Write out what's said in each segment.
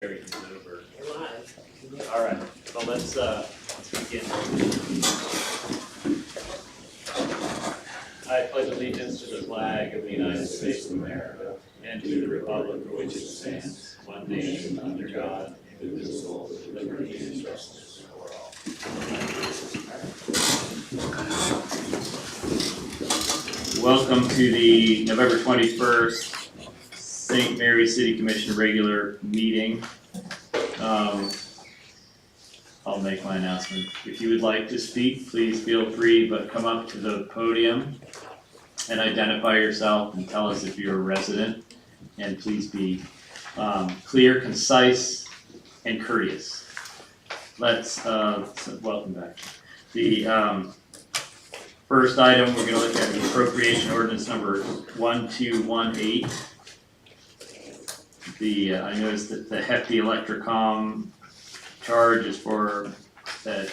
Carries over. You're live. All right, well, let's begin. I pledge allegiance to the flag of the United States of America and to the republic for which it stands, one nation under God, indivisible, with liberty and justice for all. Welcome to the November 21st St. Mary City Commission regular meeting. I'll make my announcement. If you would like to speak, please feel free, but come up to the podium and identify yourself and tell us if you're a resident. And please be clear, concise, and courteous. Welcome back. The first item, we're gonna look at the appropriation ordinance number 1218. I noticed that the Hefty Electrocom charge is for that.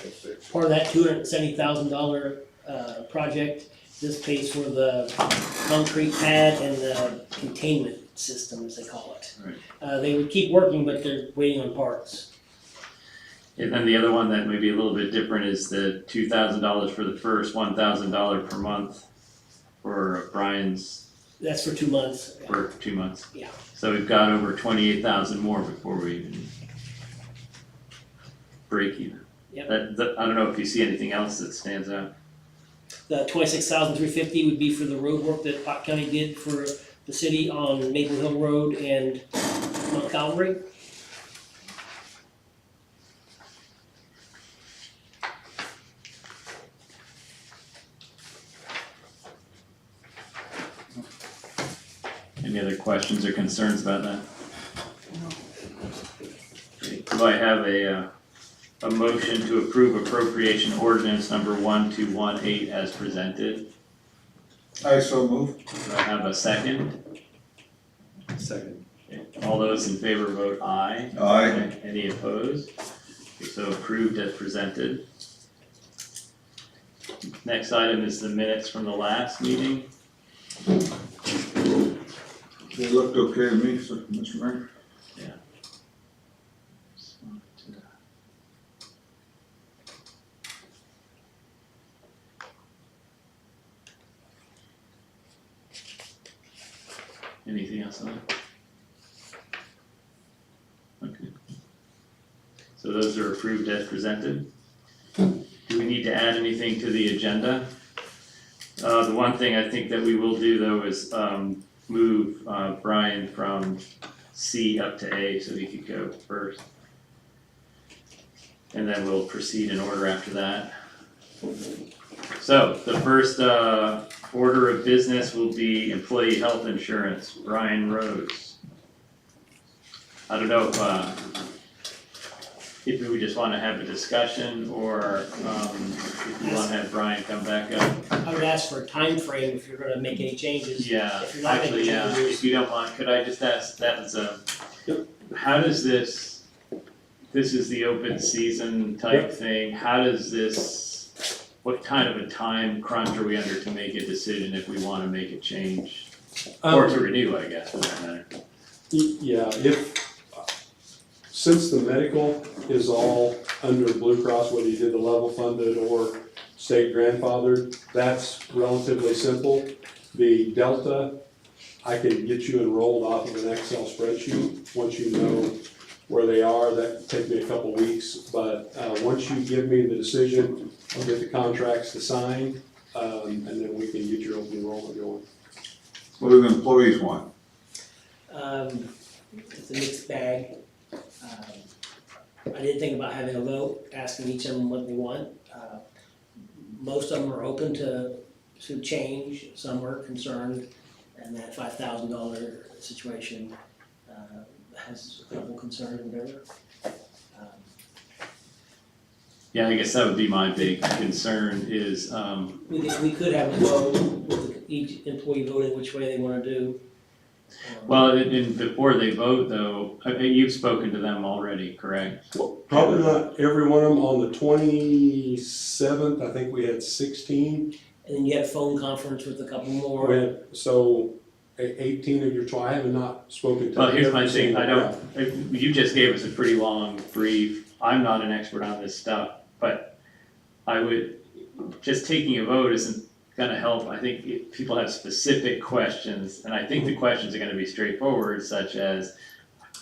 Part of that $270,000 project, this pays for the concrete pad and the containment system, as they call it. Right. They would keep working, but they're waiting on parts. And then the other one that may be a little bit different is the $2,000 for the first, $1,000 per month for Brian's That's for 2 months. for 2 months. Yeah. So we've got over 28,000 more before we even break even. Yep. I don't know if you see anything else that stands out. The $26,350 would be for the road work that Pot County did for the city on Maple Hill Road and Mount Calvary. Any other questions or concerns about that? Okay, do I have a motion to approve appropriation ordinance number 1218 as presented? I so move. Do I have a second? Second. Okay, all those in favor vote aye. Aye. Any opposed? Okay, so approved as presented. Next item is the minutes from the last meeting. They looked okay to me, Mr. Mayor. Anything else on that? Okay. So those are approved as presented. Do we need to add anything to the agenda? The one thing I think that we will do though is move Brian from C up to A so he could go first. And then we'll proceed in order after that. So the first order of business will be employee health insurance, Brian Rose. I don't know if we would just want to have a discussion or if you want to have Brian come back up. I would ask for a time frame if you're gonna make any changes. Yeah, If you're not making actually, yeah, changes- if you don't mind, could I just ask, that was Yep. how does this is the open season type thing, how does this, what kind of a time crunch are we under to make a decision if we wanna make a change? Or to renew, I guess, for that matter. Yeah, since the medical is all under Blue Cross, whether you did the level funded or state grandfathered, that's relatively simple. The Delta, I can get you enrolled off of an Excel spreadsheet. Once you know where they are, that can take me a couple weeks, but once you give me the decision, I'll get the contracts to sign, and then we can get your open enrollment going. What do the employees want? It's a mixed bag. I did think about having a vote, asking each of them what they want. Most of them are open to change, some are concerned, and that $5,000 situation has a couple concerns, whatever. Yeah, I guess that would be my big concern is, We could have a vote with each employee voting which way they wanna do. well, and before they vote though, you've spoken to them already, correct? Probably not every one of them. On the 27th, I think we had 16. And then you had a phone conference with a couple more. So 18 of your 20, I have not spoken to. Well, here's my every thing, single I don't, you just gave us a pretty long brief, I'm not an expert on this stuff, but I would, just taking a vote isn't gonna help, I think if people have specific questions, and I think the questions are gonna be straightforward, such as,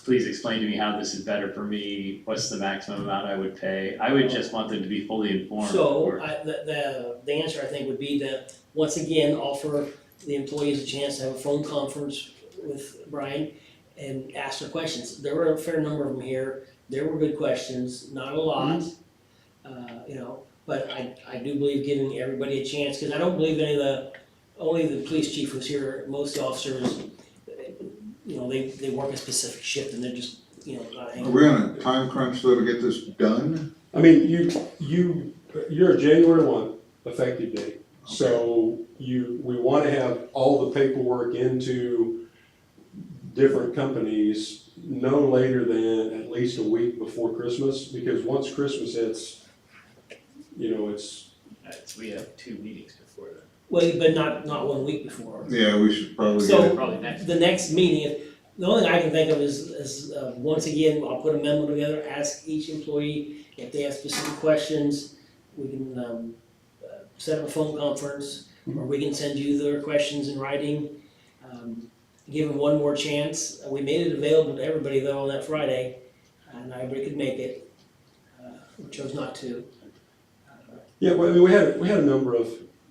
please explain to me how this is better for me, what's the maximum amount I would pay, I would just want them to be fully informed. So, or- the answer I think would be to, once again, offer the employees a chance to have a phone conference with Brian and ask their questions. There were a fair number of them here, there were good questions, not a lot. You know, but I do believe giving everybody a chance, cause I don't believe only the police chief was here, most of the officers, you know, they work a specific shift and they're just, you know, not Are hanging. we on a time crunch though to get this done? I mean, you're a January 1 effective date. So we wanna have all the paperwork into different companies no later than at least a week before Christmas, because once Christmas hits, you know, We have 2 meetings before that. Well, but not 1 week before. Yeah, we should probably So- get it. Probably next. The next meeting, the only thing I can think of is once again, I'll put a memo together, ask each employee if they have specific questions. We can, set up a phone conference, or we can send you their questions in writing. Give them one more chance. We made it available to everybody though on that Friday, and everybody could make it. We chose not to. yeah, well, I mean, we had a number of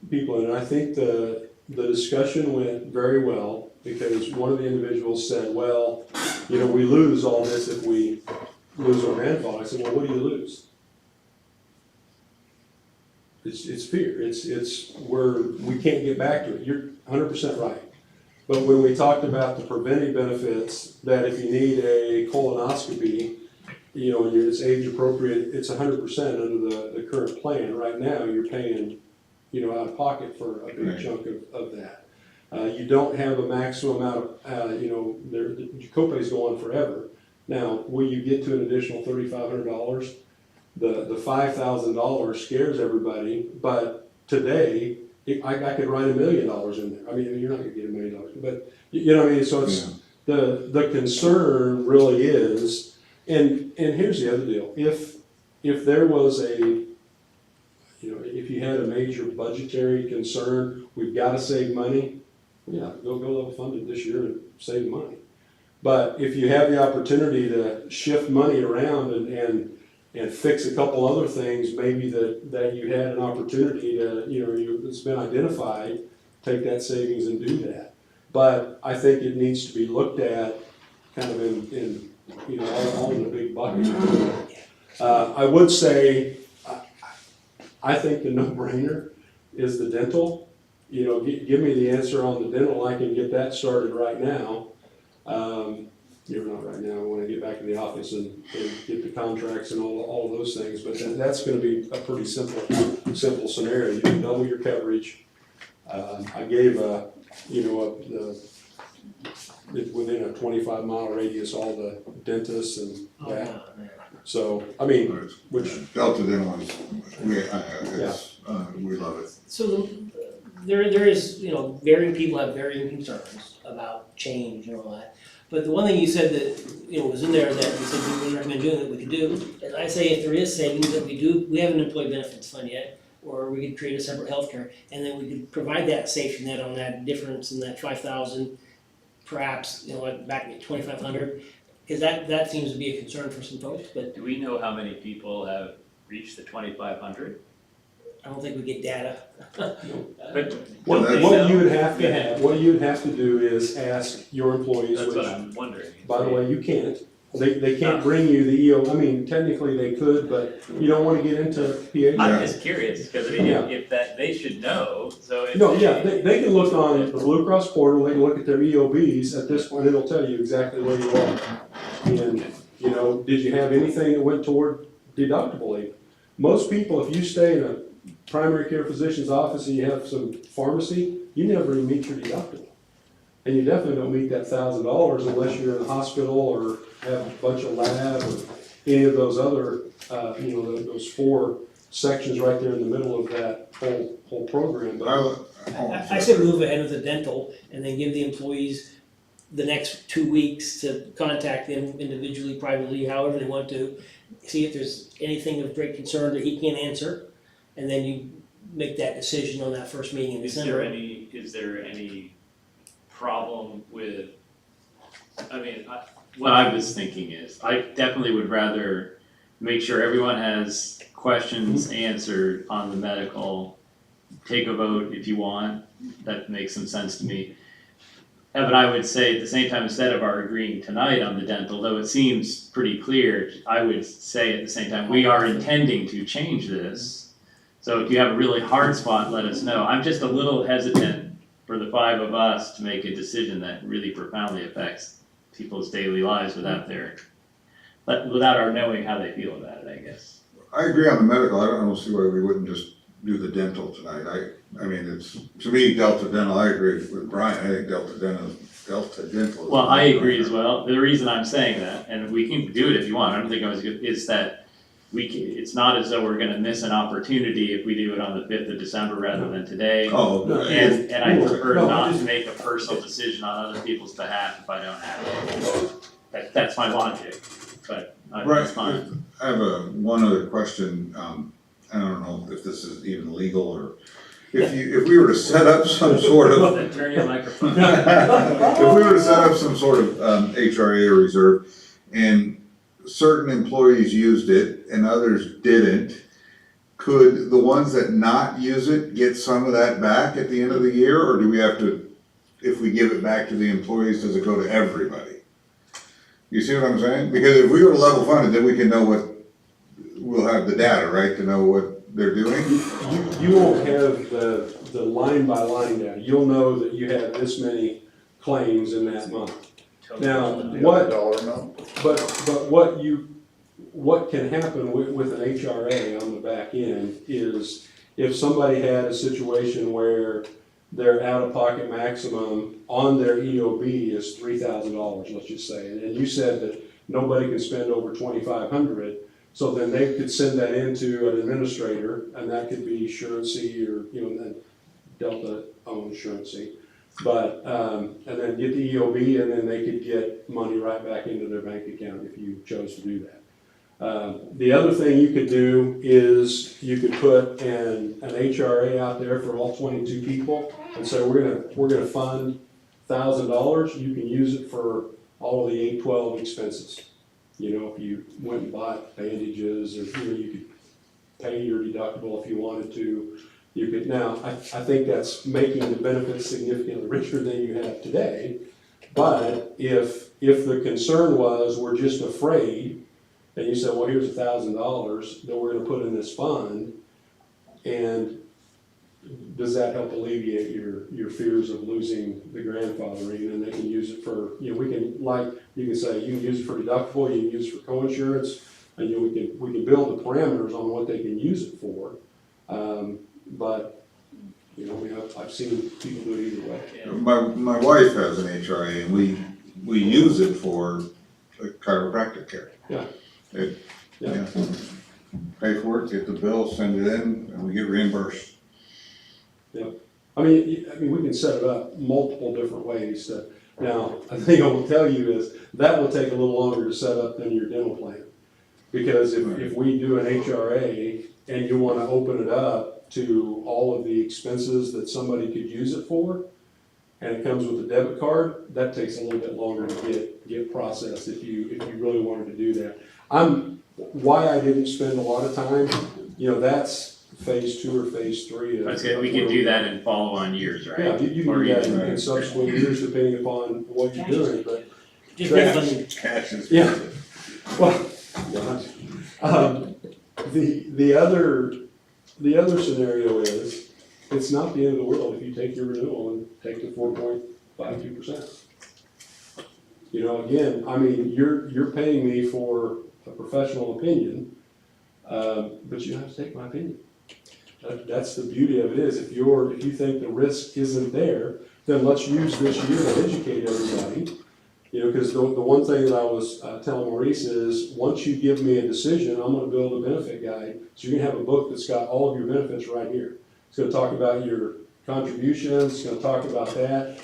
people in it. I think the discussion went very well, because one of the individuals said, well, you know, we lose all this if we lose our grandfather. I said, well, what do you lose? It's fear, it's where we can't get back to it, you're 100% right. But when we talked about the preventive benefits, that if you need a colonoscopy, you know, and it's age appropriate, it's 100% under the current plan. Right now, you're paying, you know, out of pocket for a big Right. chunk of that. You don't have a maximum amount of, you know, your copays go on forever. Now, will you get to an additional $3,500? The $5,000 scares everybody, but today, I could write $1 million in there. I mean, you're not gonna get $1 million, but, you know what I mean? So it's, the concern really is, and here's the other deal. If there was you know, if you had a major budgetary concern, we've gotta save money, yeah, go level funded this year and save money. But if you have the opportunity to shift money around and fix a couple other things, maybe that you had an opportunity to, you know, it's been identified, take that savings and do that. But I think it needs to be looked at kind of in you know, all in a big bucket. I would say, I think the no-brainer is the dental. You know, give me the answer on the dental, I can get that started right now. You're not right now, I wanna get back to the office and get the contracts and all of those things, but that's gonna be a pretty simple scenario. You can double your coverage. I gave within a 25-mile radius, all the dentists and Oh, that. yeah, yeah. So, I mean, which, Delta Dental is, we love it. So there is, you know, varying people have varying concerns about change and all that. But the one thing you said that, you know, was in there that you said you would recommend doing that we could do, is I say if there is savings that we have an employee benefits fund yet, or we could create a separate healthcare, and then we could provide that safety net on that difference in that 5,000, perhaps, you know, like back at 2,500. Because that seems to be a concern for some folks, but Do we know how many people have reached the 2,500? I don't think we get data. But Well, don't they what know? you would have to do is ask your employees, That's what which, I'm wondering. by the way, you can't. They can't bring you the EO, I mean, technically they could, but you don't wanna get into PA. I'm just curious, because I mean, Yeah. if that, they should know, so if. No, yeah, they can look on the Blue Cross portal, they can look at their EOBs, at this point, it'll tell you exactly where you are. And, you know, did you have anything that went toward deductible even? Most people, if you stay in a primary care physician's office and you have some pharmacy, you never even meet your deductible. And you definitely don't meet that $1,000 unless you're in a hospital or have a bunch of lab or any of those other, you know, those 4 sections right there in the middle of that whole program, but I say move ahead with the dental and then give the employees the next 2 weeks to contact them individually, privately, however they want to. See if there's anything of great concern that he can't answer, and then you make that decision on that first meeting in Is December. there any problem with, I mean, What I was thinking is, I definitely would rather make sure everyone has questions answered on the medical. Take a vote if you want, that makes some sense to me. But I would say at the same time, instead of our agreeing tonight on the dental, though it seems pretty clear, I would say at the same time, we are intending to change this. So if you have a really hard spot, let us know. I'm just a little hesitant for the 5 of us to make a decision that really profoundly affects people's daily lives without our knowing how they feel about it, I guess. I agree on the medical, I don't see why we wouldn't just do the dental tonight, I mean, it's, to me, Delta Dental, I agree with Brian, I think Delta Dental is. Well, I agree as well. The reason I'm saying that, and we can do it if you want, I don't think I was good, is that it's not as though we're gonna miss an opportunity if we do it on the 5th of December rather than today. Oh, No, okay. And I prefer No, not just- to make a personal decision on other people's behalf if I don't have to. That's my logic, but Right, that's fine. I have one other question, I don't know if this is even legal, or if we were to set up some sort of Turn your microphone. if we were to set up some sort of HRA reserve and certain employees used it and others didn't, could the ones that not use it get some of that back at the end of the year, or do we have to, if we give it back to the employees, does it go to everybody? You see what I'm saying? Because if we were level funded, then we can know we'll have the data, right, to know what they're doing? you won't have the line by line data. You'll know that you have this many claims in that month. Now, what, Dollar amount? but what can happen with an HRA on the back end is if somebody had a situation where their out-of-pocket maximum on their EOB is $3,000, let's just say, and you said that nobody can spend over $2,500, so then they could send that into an administrator, and that could be Surancy or, then Delta owned Surancy. But, and then get the EOB, and then they could get money right back into their bank account if you chose to do that. The other thing you could do is you could put an HRA out there for all 22 people and say, we're gonna fund $1,000, you can use it for all of the 812 expenses. If you went and bought bandages, or, you could pay your deductible if you wanted to. You could, now, I think that's making the benefits significantly richer than you have today. But if the concern was, we're just afraid, and you said, well, here's $1,000 that we're gonna put in this fund, and does that help alleviate your fears of losing the grandfathering? And they can use it for, you can say, you can use it for deductible, you can use it for coinsurance, and we can build the parameters on what they can use it for. But, I've seen people do it either way. My wife has an HRA, and we use it for chiropractic care. Yeah. Yeah. Pay for it, get the bill, send it in, and we get reimbursed. I mean, we can set it up multiple different ways. Now, the thing I will tell you is that will take a little longer to set up than your dental plan. Because if we do an HRA and you want to open it up to all of the expenses that somebody could use it for, and it comes with a debit card, that takes a little bit longer to get processed if you really wanted to do that. Why I didn't spend a lot of time, that's phase 2 or phase 3. We can do that in follow-on years, right? Yeah, you can Or do that even- in subsequent years depending upon what you're doing, but, Just make funding. Cash is. yeah. Well, the other scenario is, it's not the end of the world if you take your renewal and take the 4.52%. Again, you're paying me for a professional opinion, but you don't have to take my opinion. That's the beauty of it is, if you think the risk isn't there, then let's use this year to educate everybody You know, because the one thing that I was telling Maurice is, once you give me a decision, I'm gonna build a benefit guide. So you're gonna have a book that's got all of your benefits right here. It's gonna talk about your contributions, it's gonna talk about that.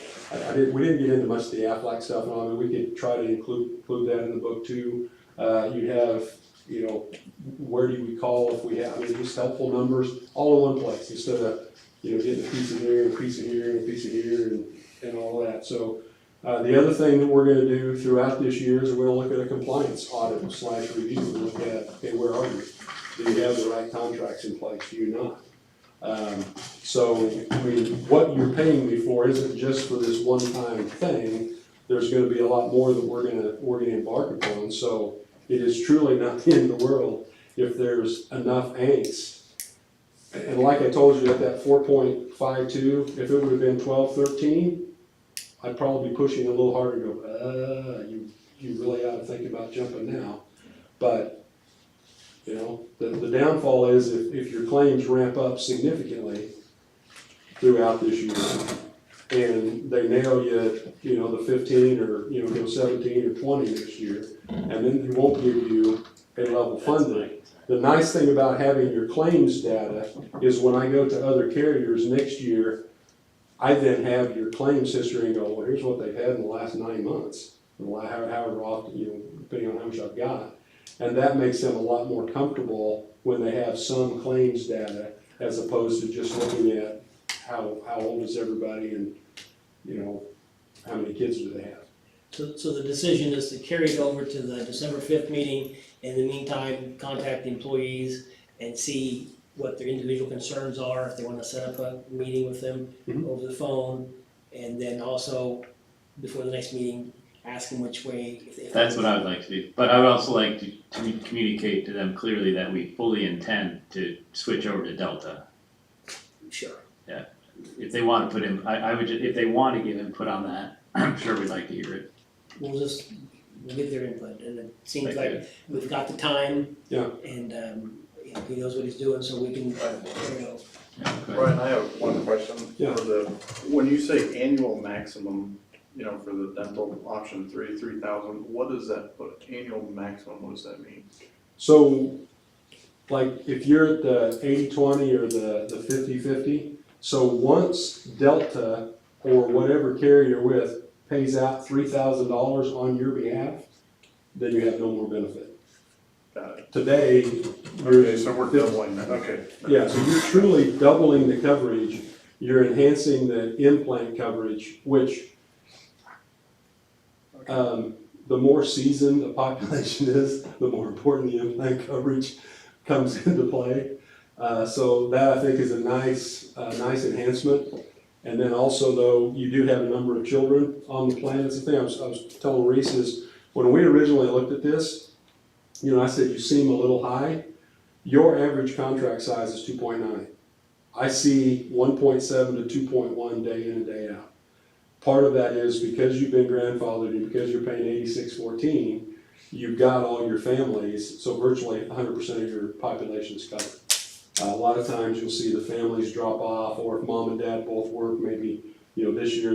We didn't get into much of the Aflac stuff, and all, we could try to include that in the book too. You'd have, you know, where do we call if we have, I mean, just helpful numbers, all in one place, instead of, you know, getting a piece of here, and a piece of here, and a piece of here, and all that. So, the other thing that we're gonna do throughout this year is we're gonna look at a compliance audit / review, and look at, okay, where are you? Do you have the right contracts in place, do you not? So, I mean, what you're paying me for isn't just for this one-time thing, there's gonna be a lot more that we're gonna embark upon, so it is truly not the end of the world if there's enough angst. And like I told you, at that 4.52, if it would have been 12, 13, I'd probably be pushing a little harder and go, you really ought to think about jumping now. But, you know, the downfall is if your claims ramp up significantly throughout this year, and they nail you, you know, the 15 or, you know, go 17 or 20 next year, and then they won't give you a level funding. The nice thing about having your claims data is when I go to other carriers next year, I then have your claims history and go, well, here's what they've had in the last 9 months, however often, you know, depending on how much I've got. And that makes them a lot more comfortable when they have some claims data as opposed to just looking at how old is everybody and, you know, how many kids do they have. So the decision is to carry it over to the December 5th meeting. In the meantime, contact the employees and see what their individual concerns are, if they wanna set up a meeting with them over the phone. And then also, before the next meeting, ask them which way. If That's what I would like to do, but I would also like to communicate to them clearly that we fully intend to switch over to Delta. Sure. If they wanna put in, I would, if they wanna give input on that, I'm sure we'd like to hear it. We'll get their input, and it seems Thank like we've got the time. Yeah. And, you know, he knows what he's doing, so we can, you know, Brian, I have one question. Yeah. For the, when you say annual maximum, you know, for the dental option 3,000, what does that put, annual maximum, what does that mean? So, like, if you're at the 80-20 or the 50-50, so once Delta or whatever carrier you're with pays out $3,000 on your behalf, then you have no more benefit. Got it. Today, Okay, so we're doubling that, okay. yeah, so you're truly doubling the coverage, you're enhancing the implant coverage, which, the more seasoned the population is, the more important the implant coverage comes into play. So that I think is a nice enhancement. And then also though, you do have a number of children on the plan. That's the thing I was telling Reese is, when we originally looked at this, you know, I said, you seem a little high. Your average contract size is 2.9. I see 1.7 to 2.1 day in and day out. Part of that is because you've been grandfathered and because you're paying 8614, you've got all your families, so virtually 100% of your population is covered. A lot of times you'll see the families drop off, or if mom and dad both work, maybe, you know, this year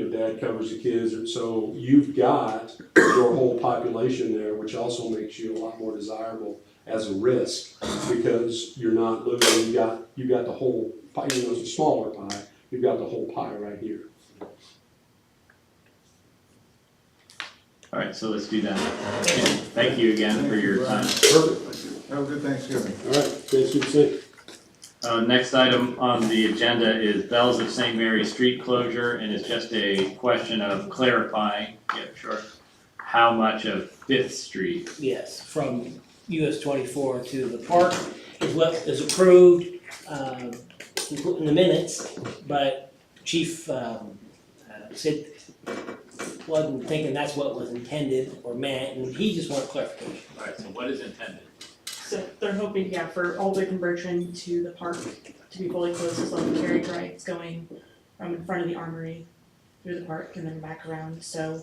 dad covers the kids, and so you've got your whole population there, which also makes you a lot more desirable as a risk, because you're not losing, you've got the whole pie, you know, it's a smaller pie, you've got the whole pie right here. Alright, so let's do that. And thank you again for your time. Perfect. Have a good Thanksgiving. All right, thanks, good to see you. Next item on the agenda is Bells of St. Mary Street closure, and it's just a question of clarifying, how much of Fifth Street. yes, from US 24 to the park is what is approved, in the minutes, but Chief, said, wasn't thinking that's what was intended or meant, and he just wanted clarification. Alright, so what is intended? So they're hoping, for all the conversion to the park to be fully closed, as long as carriage rights going from in front of the armory through the park and then back around, so.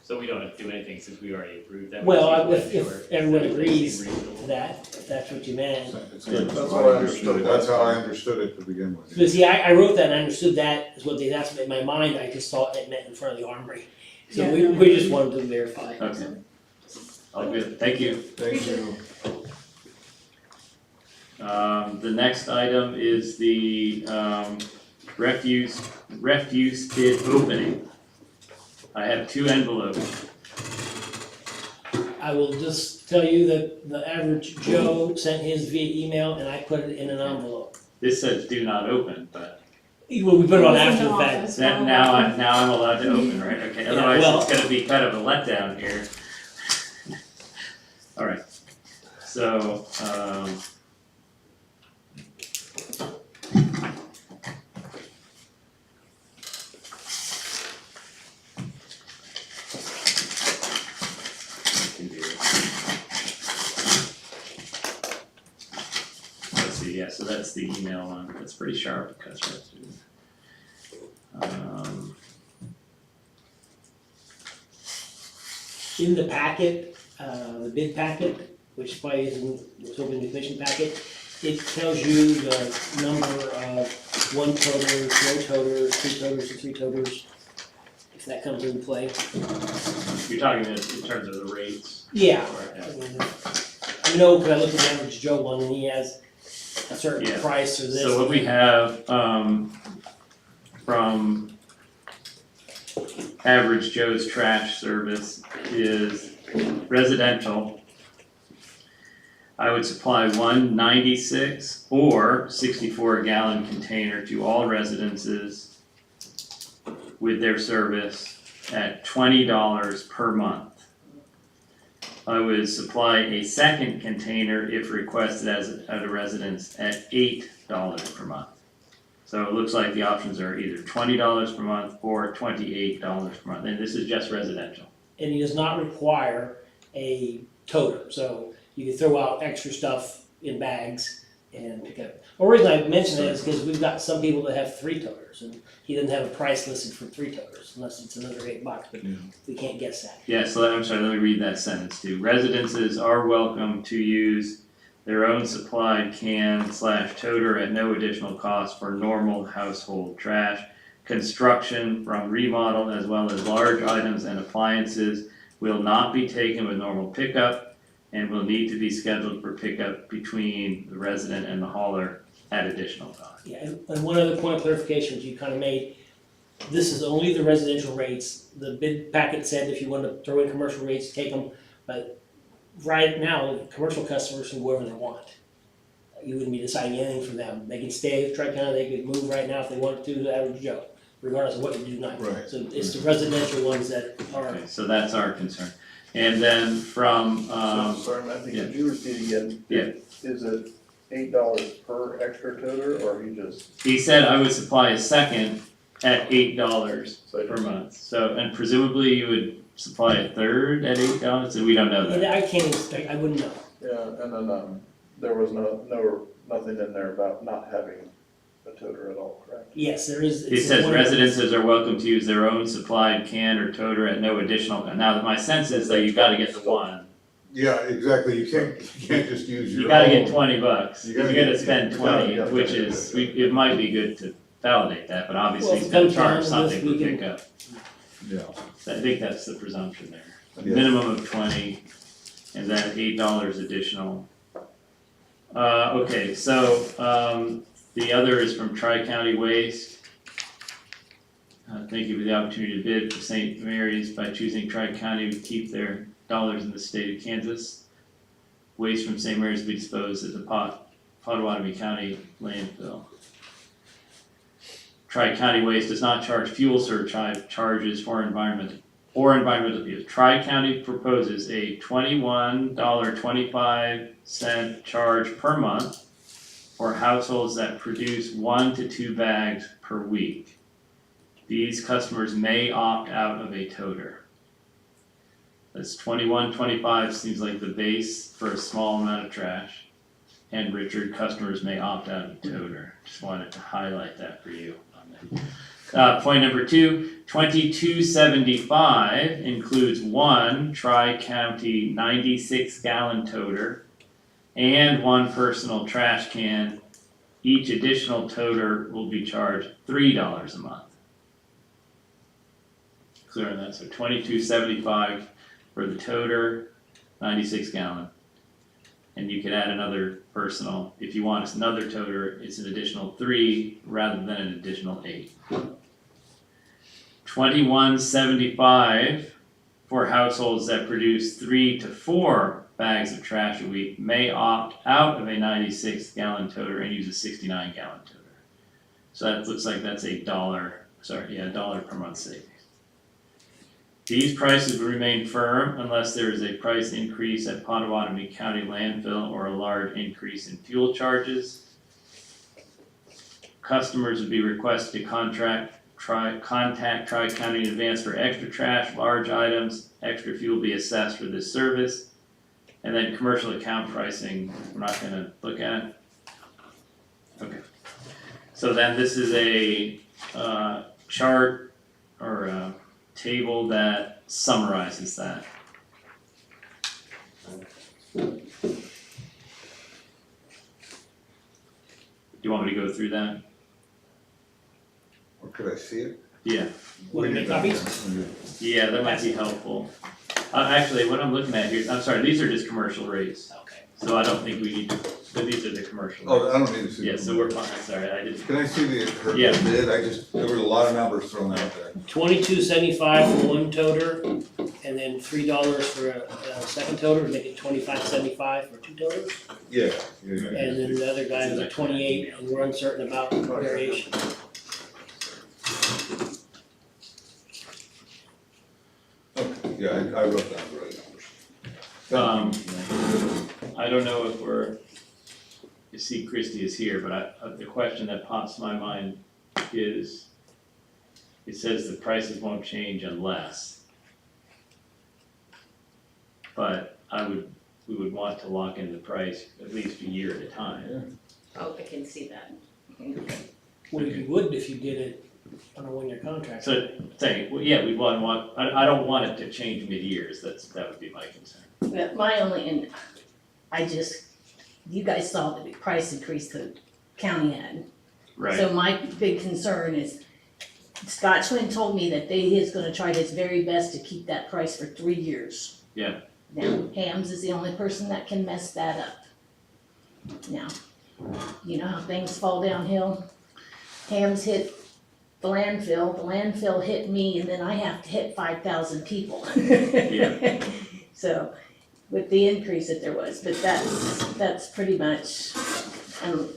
So we don't have to do anything since we already approved that? Well, We if just wanna everyone make sure agrees everything reasonable. to that, if that's what you meant. That's how I understood it. That's how I understood it to begin with. Because, I wrote that and I understood that is what they asked me. In my mind, I just thought it meant in front of the armory. So we just wanted to verify. Okay. All good, thank you. Thank you. The next item is the, refuse bid opening. I have 2 envelopes. I will just tell you that the average Joe sent his via email and I put it in an envelope. This says do not open, but Well, we put it on It was in after the the fact. office. that, now I'm allowed to open, right? Okay, Yeah, otherwise well- it's gonna be kind of a letdown here. Alright, so, I can do it. Let's see, yeah, so that's the email one, that's pretty sharp, it cuts right through. In the packet, the bid packet, which probably isn't, it's open mission packet, it tells you the number of 1 toter, no toters, 2 toters, and 3 toters, if that comes into play. You're talking in terms of the rates? Yeah. Or- yeah. I know, because I looked at the average Joe one and he has a certain Yeah. price or this. So what we have, from Average Joe's Trash Service is residential. I would supply 1 96 or 64 gallon container to all residences with their service at $20 per month. I would supply a second container if requested at a residence at $8 per month. So it looks like the options are either $20 per month or $28 per month, and this is just residential. And he does not require a toter, so you can throw out extra stuff in bags and pick up. The reason I mention that is because we've got some people that have 3 toters, and he doesn't have a price listed for 3 toters, unless it's another $8, but we can't guess that. Yeah, so I'm sorry, let me read that sentence too. Residences are welcome to use their own supplied can/toter at no additional cost for normal household trash. Construction from remodel as well as large items and appliances will not be taken with normal pickup and will need to be scheduled for pickup between the resident and the hauler at additional cost. Yeah, and one other point of clarification which you kind of made, this is only the residential rates. The bid packet said if you want to throw in commercial rates, take them, but right now, commercial customers can go wherever they want. You wouldn't be deciding anything for them. They can stay with Tri-County, they could move right now if they wanted to the average Joe, regardless of what you do tonight. Right. So it's the residential ones that are, Okay, so that's our concern. And then from, Sorry, Matthew, yeah. could you repeat again? Yeah. Is it $8 per extra toter, or you just, he said I would supply a second at $8 so per month. So, and presumably you would supply a third at $8, so we don't know that. I can't expect, I wouldn't know. yeah, and then, there was nothing in there about not having a toter at all, correct? Yes, there is. It it's says one of those- residences are welcome to use their own supplied can or toter at no additional, now my sense is that you've gotta get the one. Yeah, exactly, you can't just use your You gotta get own. $20, You you're gotta gonna get- spend you gotta- 20, you gotta- which is, it might be good to validate that, but obviously Well, he's if gonna it comes down charge to something this, for we can- pickup. Yeah. I think that's the presumption there. A Yeah. minimum of 20, and then $8 additional. Okay, so, the other is from Tri-County Waste. Thank you for the opportunity to bid for St. Mary's. By choosing Tri-County, we keep their dollars in the state of Kansas. Waste from St. Mary's will be disposed at the Potawatomi County landfill. Tri-County Waste does not charge fuel surcharges for environmental use. Tri-County proposes a $21.25 charge per month for households that produce 1 to 2 bags per week. These customers may opt out of a toter. That's $21.25 seems like the base for a small amount of trash. And Richard, customers may opt out of a toter. Just wanted to highlight that for you. Point number 2, 2275 includes 1 Tri-County 96 gallon toter and 1 personal trash can. Each additional toter will be charged $3 a month. clear on that, so 2275 for the toter, 96 gallon. And you could add another personal, if you want another toter, it's an additional 3 rather than an additional 8. 2175 for households that produce 3 to 4 bags of trash a week may opt out of a 96 gallon toter and use a 69 gallon toter. So that looks like that's $1 per month savings. These prices will remain firm unless there is a price increase at Potawatomi County landfill or a large increase in fuel charges. Customers would be requested to contact Tri-County in advance for extra trash, large items, extra fuel be assessed for this service. And then commercial account pricing, we're not gonna look at. Okay. So then this is a chart or a table that summarizes that. Do you want me to go through that? Or could I see it? Yeah. Want to make copies? Yeah, that might be helpful. Actually, what I'm looking at here, I'm sorry, these are just commercial rates, Okay. so I don't think we need to, but these are the commercial Oh, rates. I don't need to see. Yeah, it. so we're fine, sorry, I didn't. Can I see her Yeah. bid? There were a lot of numbers thrown out there. 22.75 for one toter, and then $3 for a second toter, to make it 25.75 for two toters. Yeah. And then the other guys are 28, and we're uncertain about variation. Okay, yeah, I wrote down the right numbers. I don't know if you see Christie is here, but the question that pops to my mind is, it says the prices won't change unless. But we would want to lock in the price at least a year at a time. Oh, I can see that. Well, you would if you did it on a one-year contract. So, yeah, we'd want, I don't want it to change mid-years, that would be my concern. But my only, and you guys saw the price increase the county had. Right, So my big concern is, Scott Twin told me that he's gonna try his very best to keep that price for 3 years. Yeah. Now, Hams is the only person that can mess that up. Now, you know how things fall downhill? Hams hit the landfill hit me, and then I have to hit 5,000 people. Yeah. So, with the increase that there was, but that's pretty much, and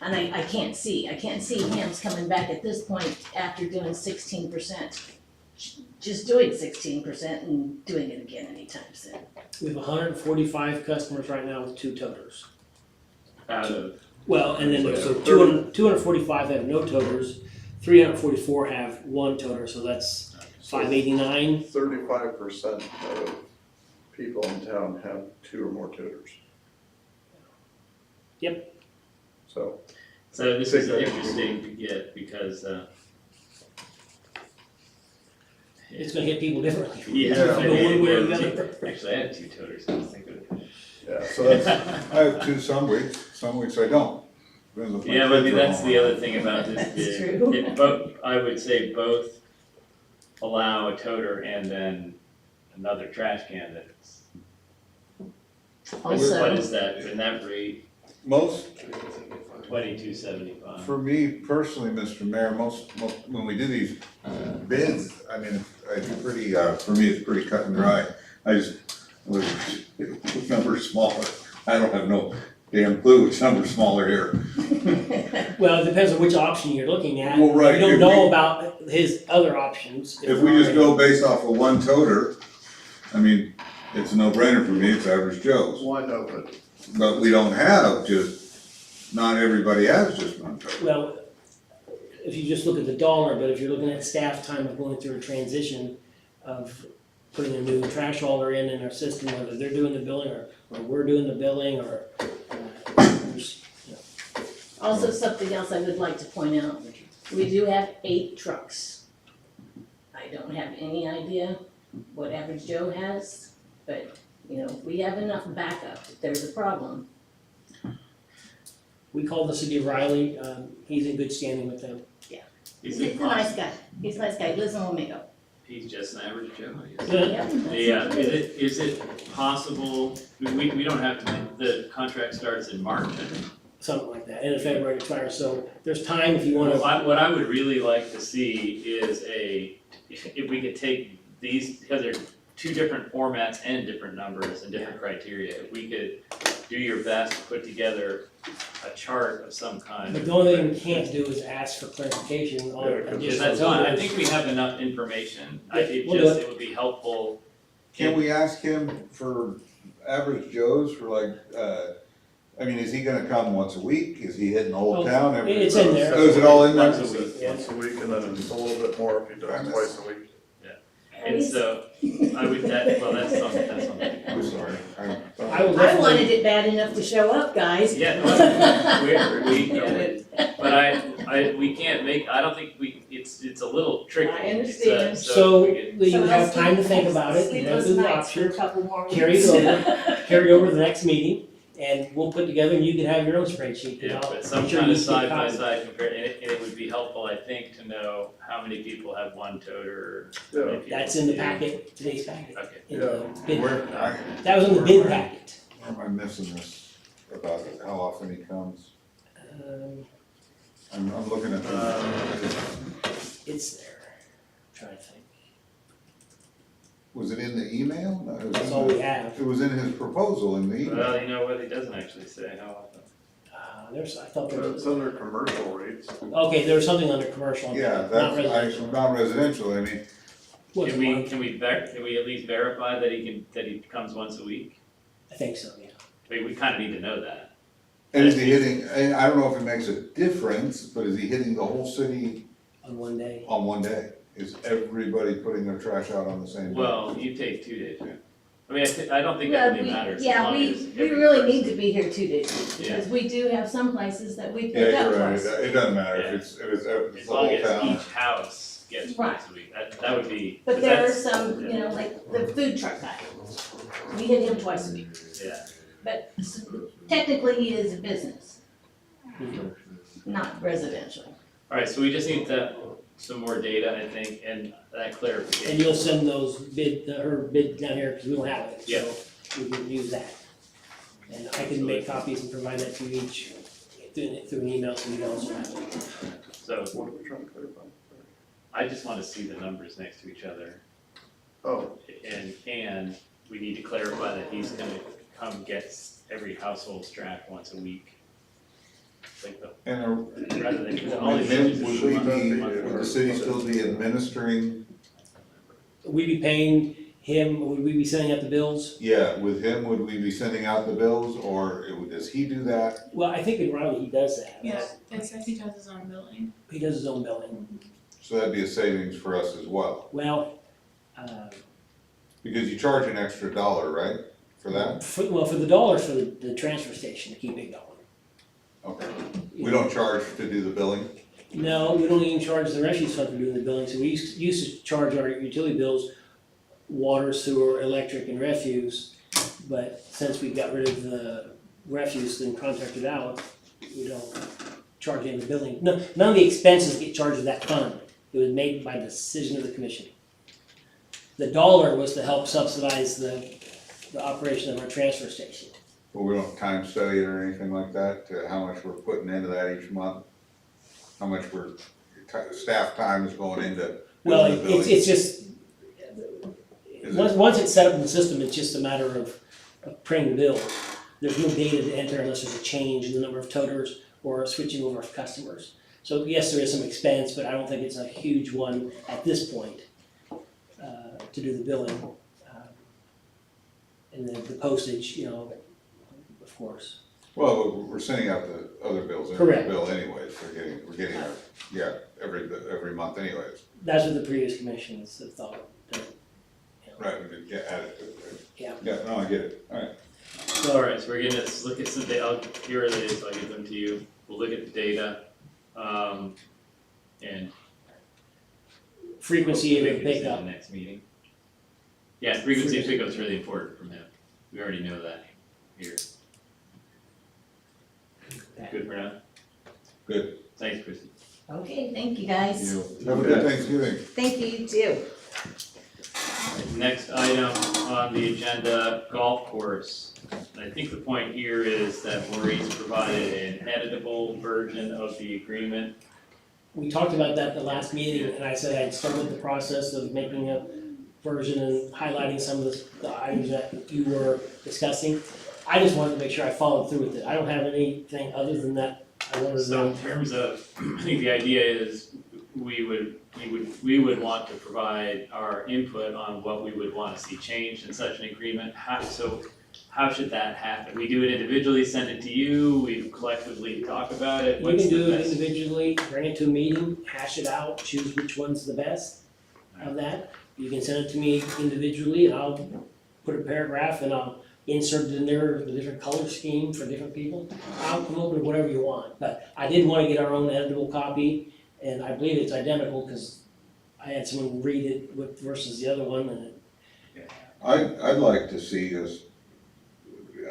I can't see Hams coming back at this point after doing 16%. Just doing 16% and doing it again anytime soon. We have 145 customers right now with two toters. out of, Well, and then so 245 have no toters, 344 have one toter, so that's 589. 35% of people in town have 2 or more toters. Yep. So, so this is Take that. interesting to get because, It's gonna hit people differently. yeah. Go one way or the other. Actually, I had 2 toters, I was thinking. yeah, so that's, I have two some weeks I don't. Depends if my Yeah, but I mean, kids are that's home the or other not. thing about this That's bid. true. I would say both allow a toter and then another trash can that's, what Also, is that, in that rate, Most, 22.75. for me personally, Mr. Mayor, most, when we do these bids, I mean, I do pretty, for me, it's pretty cut and dry. I just, which number's smaller, I don't have no damn clue which number's smaller here. Well, it depends on which option you're looking at. Well, right, You don't if know we- about his other options. If we just go based off of one toter, I mean, it's a no-brainer for me, it's average Joe's. well, I know, but But we don't have not everybody has just one toter. Well, if you just look at the dollar, but if you're looking at staff time of going through a transition of putting a new trash hauler in our system, whether they're doing the billing or we're doing the billing or, there's, also something else I would like to point out, we do have 8 trucks. I don't have any idea what average Joe has, but, we have enough backup if there's a problem. we called the city of Riley, he's in good standing with them. Is He's it a nice possible, guy, he lives in Wamego. He's just an average Joe, I guess. Good. Is it possible, we don't have to, the contract starts in March, I think. Something like that, end of February expires, so there's time if you wanna. What I would really like to see is if we could take these, because they're two different formats and different numbers and different criteria, if we could do your best to put together a chart of some kind. But the only thing we can't do is ask for clarification on Yeah, 'cause Because additional that's fine, I numbers. think we have enough information, We'll it would be helpful. Can we ask him for average Joes for like, I mean, is he gonna come once a week? Is he hitting Old Oh, Town every? it's in there. Oh, is it all in there? Once a week, yeah. Once a week, and then it's a little bit more if he does twice a week. And so, I would, that's something. I'm sorry. I will I definitely. wanted it bad enough to show up, guys. Yeah, we can't make, I don't think it's a little tricky. I understand. So we could- you have time to think about it, you know, Sleepless do the nights for a options, couple more weeks. carry it over the next meeting, and we'll put together, and you can have your own spreadsheet, and Yeah, I'll but some make sure kind you of get side by copies. side compare, and it would be helpful, I think, to know how many people have one toter. How many people That's in the do. packet, today's packet, Okay, in the bid, Where, that was in the bid packet. where am I missing this about how often he comes? I'm looking at It's there, I'm trying to think, was it in the email? No, it was that's in all the- we have. It was in his proposal in the email. well, you know what, he doesn't actually say how often. I thought there But was, it's under commercial rates. okay, there was something under commercial, Yeah, not that's, residential. non-residential, I mean, Wasn't mine. Can we at least verify that he comes once a week? I think so, yeah. We kind of need to know that. and is he hitting, and I don't know if it makes a difference, but is he hitting the whole city On one day. on one day? Is everybody putting their trash out on the same day? Well, you take 2 days, right? I mean, I don't think Well, that really matters, as yeah, long we as we every really need to person- be here 2 days, because we do have some places that we Yeah, pick up you're right, twice. it doesn't matter Yeah. if it's As the long whole as town. each house gets once a week, that would be. But there are that's- some, you know, like the food truck guy, we hit him twice a week, Yeah, but technically he is a business, not residential. alright, so we just need some more data, I think, and that clarification. And you'll send those her bid down here, because we don't have it, Yeah. so we can use that. And I can make copies and provide that to you each through an email, so you can also have it. So What are we trying to clarify? I just wanna see the numbers next to each other, Oh, and we need to clarify that he's gonna come get every household's trash once a week. Like And rather than all these. would the city still be administering, Would we be paying him, would we be sending out the bills? yeah, with him, would we be sending out the bills, or does he do that? Well, I think in Raleigh he does that. Yeah, it says he does his own billing. He does his own billing. So that'd be a savings for us as well, Well, because you charge an extra $1, right, for that? for the dollars for the transfer station to keep it going. Okay, we don't charge to do the billing? No, we don't even charge the refuse fund for doing the billing, so we used to charge our utility bills, water, sewer, electric, and refuse. But since we got rid of the refuse and contracted out, we don't charge any of the billing. No, none of the expenses get charged to that fund. It was made by decision of the commission. The dollar was to help subsidize the operation of our transfer station. But we don't time study it or anything like that, to how much we're putting into that each month? How much staff time is going into Well, doing the billing? it's just, Is once it's set up in the system, it's just a matter of printing the bill. There's no data to enter unless there's a change in the number of toters or switching over of customers. So yes, there is some expense, but I don't think it's a huge one at this point to do the billing. And then the postage, you know, of course. Well, we're sending out the other bills, every Correct. bill anyways, we're getting our, yeah, every month anyways. That's what the previous commissions have thought. Right, we could get added to it. Right? Yeah. Yeah, no, I get it, alright. Alright, so we're gonna look at some data, here are the data, so I'll give them to you, we'll look at the data, and. Frequency of Maybe the just in pickup. the next meeting. Yeah, frequency of pickup's really important from him, we already know that here. Good for now? Good. Thanks, Christie. Okay, thank you guys. Have a good Thanksgiving. Thank you, you too. Next item on the agenda, golf course. I think the point here is that Maurice provided an editable version of the agreement. We talked about that at the last meeting, and I said I'd started the process of making a version and highlighting some of the items that you were discussing. I just wanted to make sure I followed through with it. I don't have anything other than that I wanted to So know. in terms of, I think the idea is we would want to provide our input on what we would want to see changed in such an agreement. How should that happen? We do it individually, send it to you, we collectively talk about it, You what's can the do it best? individually, bring it to a meeting, hash it out, choose which one's the best of that. You can send it to me individually, and I'll put a paragraph and I'll insert it in there, the different color scheme for different people. I'll come up with whatever you want, but I did wanna get our own editable copy, and I believe it's identical, cause I had someone read it with versus the other one, and I'd like to see us,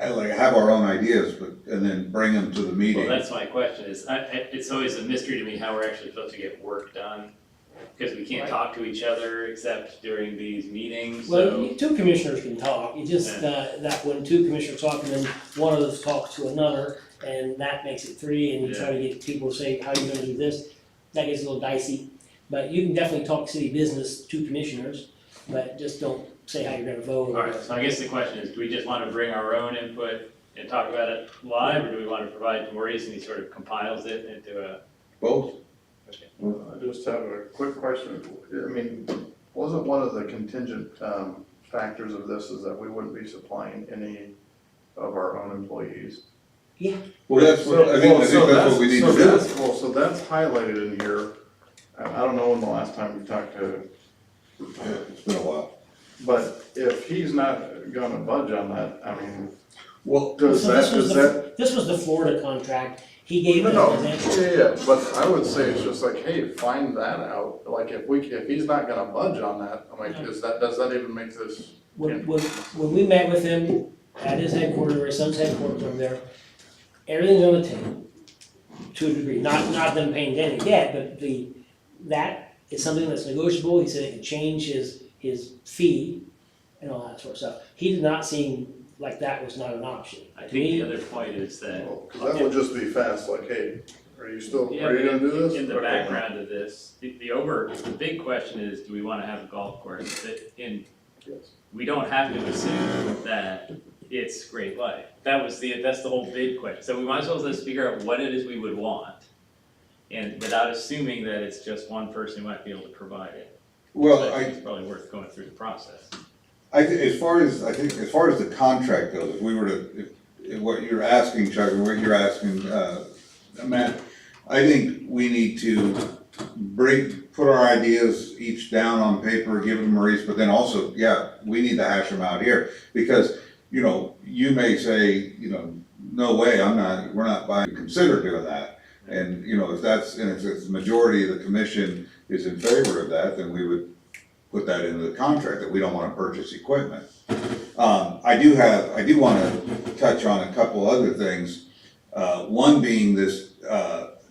have our own ideas, and then bring them to the Well, meeting. that's my question, it's always a mystery to me how we're actually supposed to get work done. Because we can't Right. talk to each other except during these meetings, well, so. two commissioners can talk, you just, that when two commissioners talk, and then one of those talks to another, and that makes it three, and you try to get people to say, how are you gonna do this? That gets a little dicey, but you can definitely talk city business to commissioners, but just don't say how you're gonna vote. Alright, so I guess the question is, do we just wanna bring our own input and talk about it live, or do we wanna provide to Maurice and he sort of compiles it into a? Both? I just have a quick question. I mean, wasn't one of the contingent, factors of this is that we wouldn't be supplying any of our own employees? Well, that's what, I think that's what we need to do. Well, so that's highlighted in here. I don't know when the last time we talked to, It's been a while. but if he's not gonna budge on that, I mean, Well, does So that, is that? this was the Florida contract, he gave No, us no, an example. yeah, but I would say it's just like, hey, find that out, like, if he's not gonna budge on that, I'm like, does that even make this? When we met with him at his headquarters, or his son's headquarters over there, everything's on the table, to a degree, not them paying any debt, but that is something that's negotiable, he said it could change his fee and all that sort of stuff. He did not seem like that was not an option. I To think me, the other point is that. Well, 'cause that would just be fast, like, hey, are you Yeah, gonna do this? In the Okay. background of this, the big question is, do we wanna have a golf course that Yes. we don't have to assume that it's Great Life. That's the whole big question. So we might as well just figure out what it is we would want. And without assuming that it's just one person who might be able to provide it. well, I think it's probably worth going through the process. as far as the contract goes, if we were to, if what you're asking, Chuck, and what you're asking, Matt, I think we need to put our ideas each down on paper, give them to Maurice, but then also, we need to hash them out here. Because, you may say, no way, we're not buying, consider doing that. And, if the majority of the commission is in favor of that, then we would put that into the contract, that we don't wanna purchase equipment. I do wanna touch on a couple other things. One being this,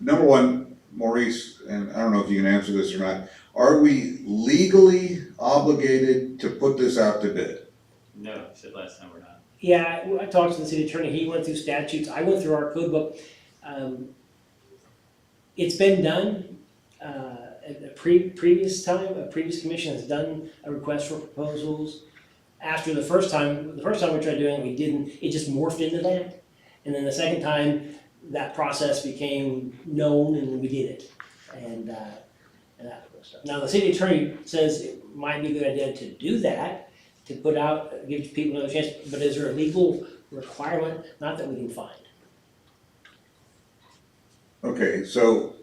number one, Maurice, and I don't know if you can answer this or not, are we legally obligated to put this out to bid? No, you said last time we're not. Yeah, I talked to the city attorney, he went through statutes, I went through our code book. It's been done, at a previous time, a previous commission has done a request for proposals. After the first time we tried doing it, we didn't, it just morphed into that. And then the second time, that process became known and we did it, and that sort of stuff. Now, the city attorney says it might be a good idea to do that, to put out, give people another chance, but is there a legal requirement? Not that we can find. Okay, so,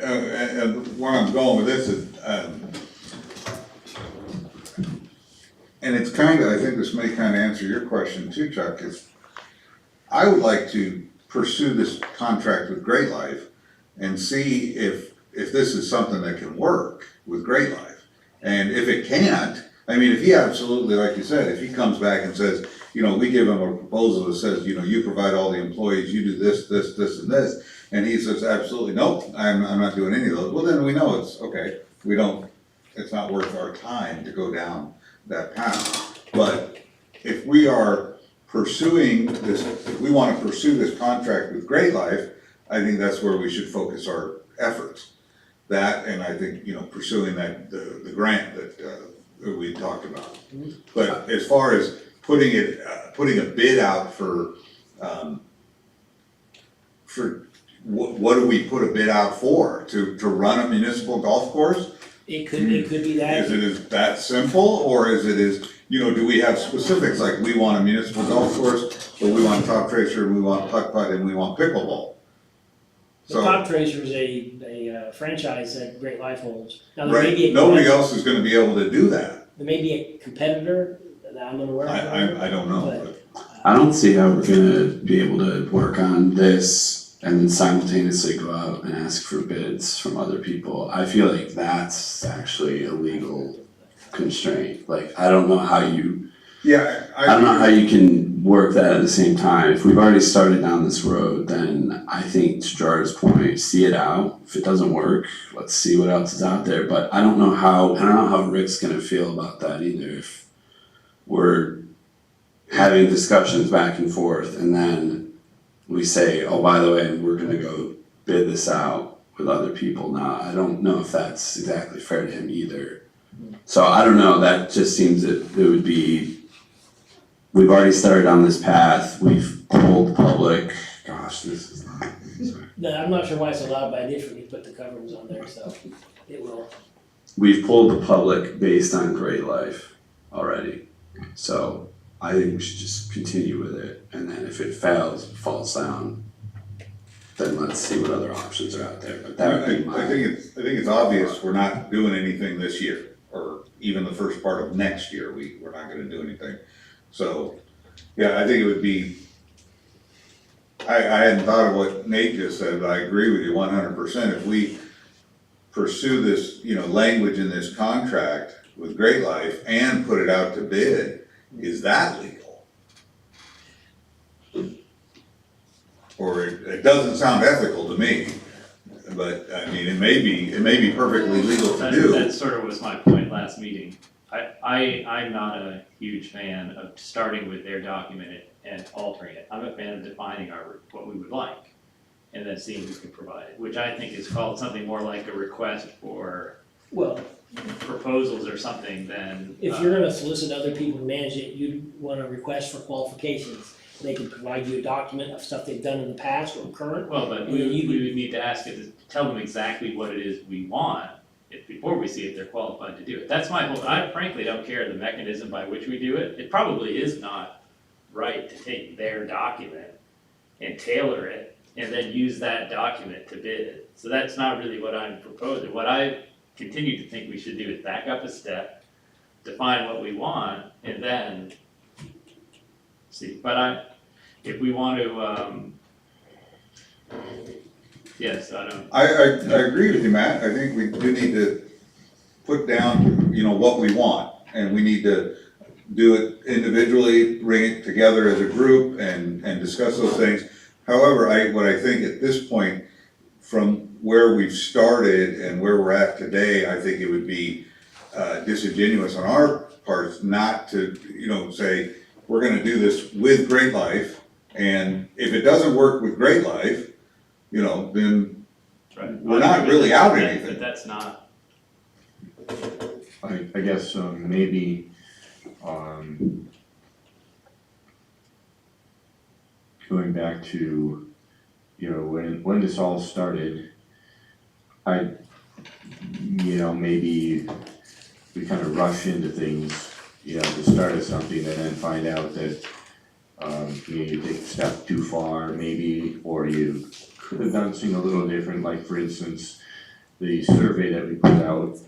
and where I'm going with this is, and it's I think this may answer your question too, Chuck, is I would like to pursue this contract with Great Life and see if this is something that can work with Great Life. And if it can't, if he absolutely, like you said, if he comes back and says, we give him a proposal that says, you provide all the employees, you do this, this, this, and this, and he says, absolutely, nope, I'm not doing any of those, well, then we know it's, okay, we don't it's not worth our time to go down that path. But if we are pursuing this, if we wanna pursue this contract with Great Life, I think that's where we should focus our efforts. That, and I think, pursuing that, the grant that we talked about. But as far as putting a bid out for what do we put a bid out for? To run a municipal golf course? It could be that. Is it as that simple, or is it as, do we have specifics, like we want a municipal golf course, but we want top tracer, we want putt-putt, and we want pickleball? The So, Top Tracer is a franchise that Great Life holds. Now, there may be right, a nobody competitor- else is gonna be able to do that. There may be a competitor that I'm unaware of. I don't know, but. I don't see how we're gonna be able to work on this and then simultaneously go out and ask for bids from other people. I feel like that's actually a legal constraint. Like, I don't know how you, Yeah, I don't know how you can work that at the same time. If we've already started down this road, then I think to Gerard's point, see it out. If it doesn't work, let's see what else is out there. But I don't know how Rick's gonna feel about that either. If we're having discussions back and forth and then we say, oh, by the way, we're gonna go bid this out with other people. Now, I don't know if that's exactly fair to him either. So I don't know, that just seems that it would be, we've already started on this path, we've polled public, gosh, this is not, sorry. No, I'm not sure why it's allowed by default, we put the coverings on there, so it will. We've polled the public based on Great Life already. So I think we should just continue with it, and then if it falls down, then let's see what other options are out there, but that would be I think it's obvious we're not doing anything this year, or even the first part of next year, we're not gonna do anything. So, yeah, I think it would be, I hadn't thought of what Nate just said, but I agree with you 100%. If we pursue this, language in this contract with Great Life and put it out to bid, is that legal? Or it doesn't sound ethical to me, but I mean, it may be perfectly legal to do. That sort of was my point last meeting. I'm not a huge fan of starting with their document and altering it. I'm a fan of defining what we would like, and then seeing who can provide it, which I think is called something more like a request for Well, proposals or something than. if you're gonna solicit other people to manage it, you'd want a request for qualifications. They could provide you a document of stuff they've done in the past or current. Well, but we would need to ask it to tell them exactly what it is we want before we see if they're qualified to do it. That's my whole, I frankly don't care the mechanism by which we do it. It probably is not right to take their document and tailor it and then use that document to bid. So that's not really what I'm proposing. What I continue to think we should do is back up a step, define what we want, and then see. But if we want to, yes, I don't. I agree with you, Matt. I think we do need to put down, what we want, and we need to do it individually, bring it together as a group and discuss those things. However, what I think at this point, from where we've started and where we're at today, I think it would be disingenuous on our parts not to, say, we're gonna do this with Great Life, and if it doesn't work with Great Life, then Right. we're not really out But anything. that's not, I guess, maybe, going back to, when this all started, maybe we kind of rush into things, to start something and then find out that, you take a step too far, maybe, or you could have done something a little different, like for instance, the survey that we put out,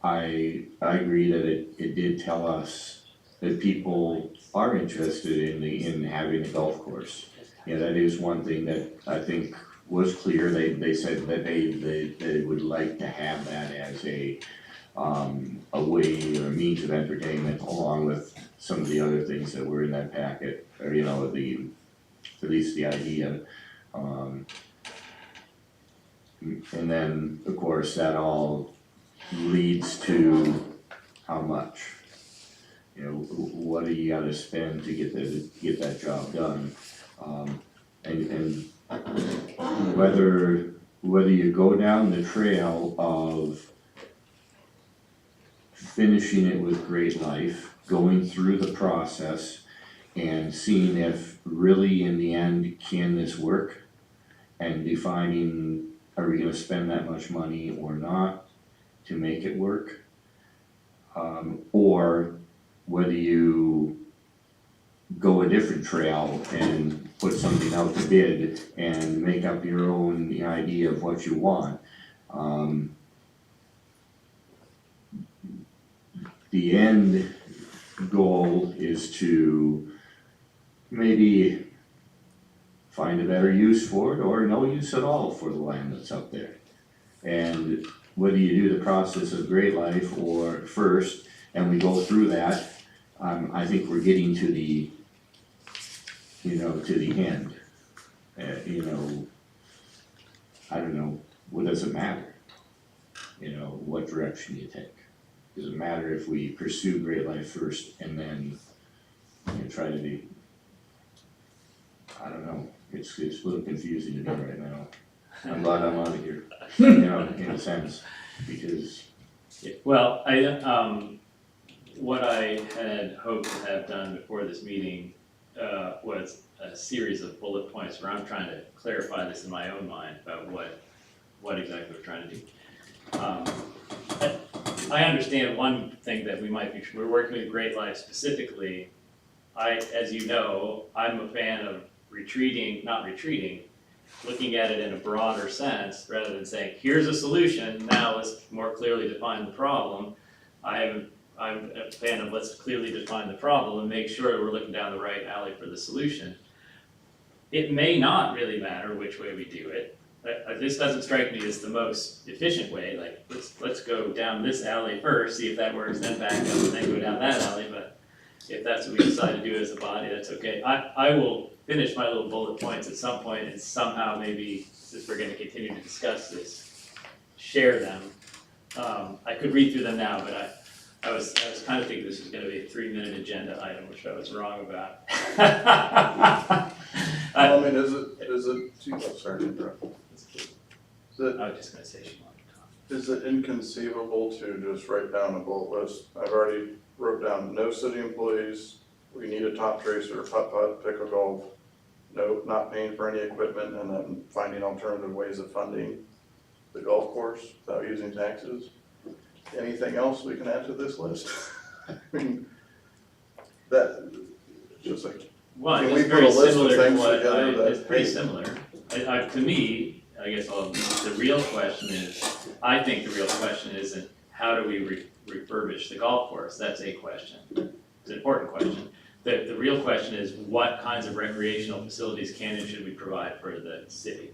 I agree that it did tell us that people are interested in having a golf course. Yeah, that is one thing that I think was clear. They said that they would like to have that as a way or a means of entertainment, along with some of the other things that were in that packet, or at least the idea. And then, of course, that all leads to how much? You know, what do you gotta spend to get that job done? And whether you go down the trail of finishing it with Great Life, going through the process and seeing if really in the end, can this work? And defining, are we gonna spend that much money or not to make it work? Or whether you go a different trail and put something out to bid and make up your own idea of what you want. The end goal is to maybe find a better use for it or no use at all for the land that's up there. And whether you do the process of Great Life or first, and we go through that, I think we're getting to the, to the end. I don't know, what does it matter? What direction you take? Does it matter if we pursue Great Life first and then try to do, I don't know, it's a little confusing to me right now. I'm glad I'm out of here, in a sense, because. Yeah, well, what I had hoped to have done before this meeting, was a series of bullet points where I'm trying to clarify this in my own mind about what exactly we're trying to do. I understand one thing that we're working with Great Life specifically. As you know, I'm a fan of not retreating, looking at it in a broader sense, rather than saying, here's a solution, now let's more clearly define the problem. I'm a fan of let's clearly define the problem and make sure we're looking down the right alley for the solution. It may not really matter which way we do it. This doesn't strike me as the most efficient way, like, let's go down this alley first, see if that works, then back up, and then go down that alley, but if that's what we decide to do as a body, that's okay. I will finish my little bullet points at some point and somehow maybe, since we're gonna continue to discuss this, share them. I could read through them now, but I was kind of thinking this was gonna be a 3-minute agenda item, which I was wrong about. Well, I mean, is it, sorry to interrupt. I was just gonna say she wanted to talk. Is it inconceivable to just write down a bullet list? I've already wrote down no city employees, we need a top tracer, putt-putt, pickle golf, no, not paying for any equipment, and then finding alternative ways of funding the golf course without using taxes. Anything else we can add to this list? I mean, that, just like, Well, can we it's put a very list of similar to things what together that, it's pretty hey, similar. To me, I guess the real question is, I think the real question isn't how do we refurbish the golf course? That's a question. It's an important question. The real question is what kinds of recreational facilities can and should we provide for the city?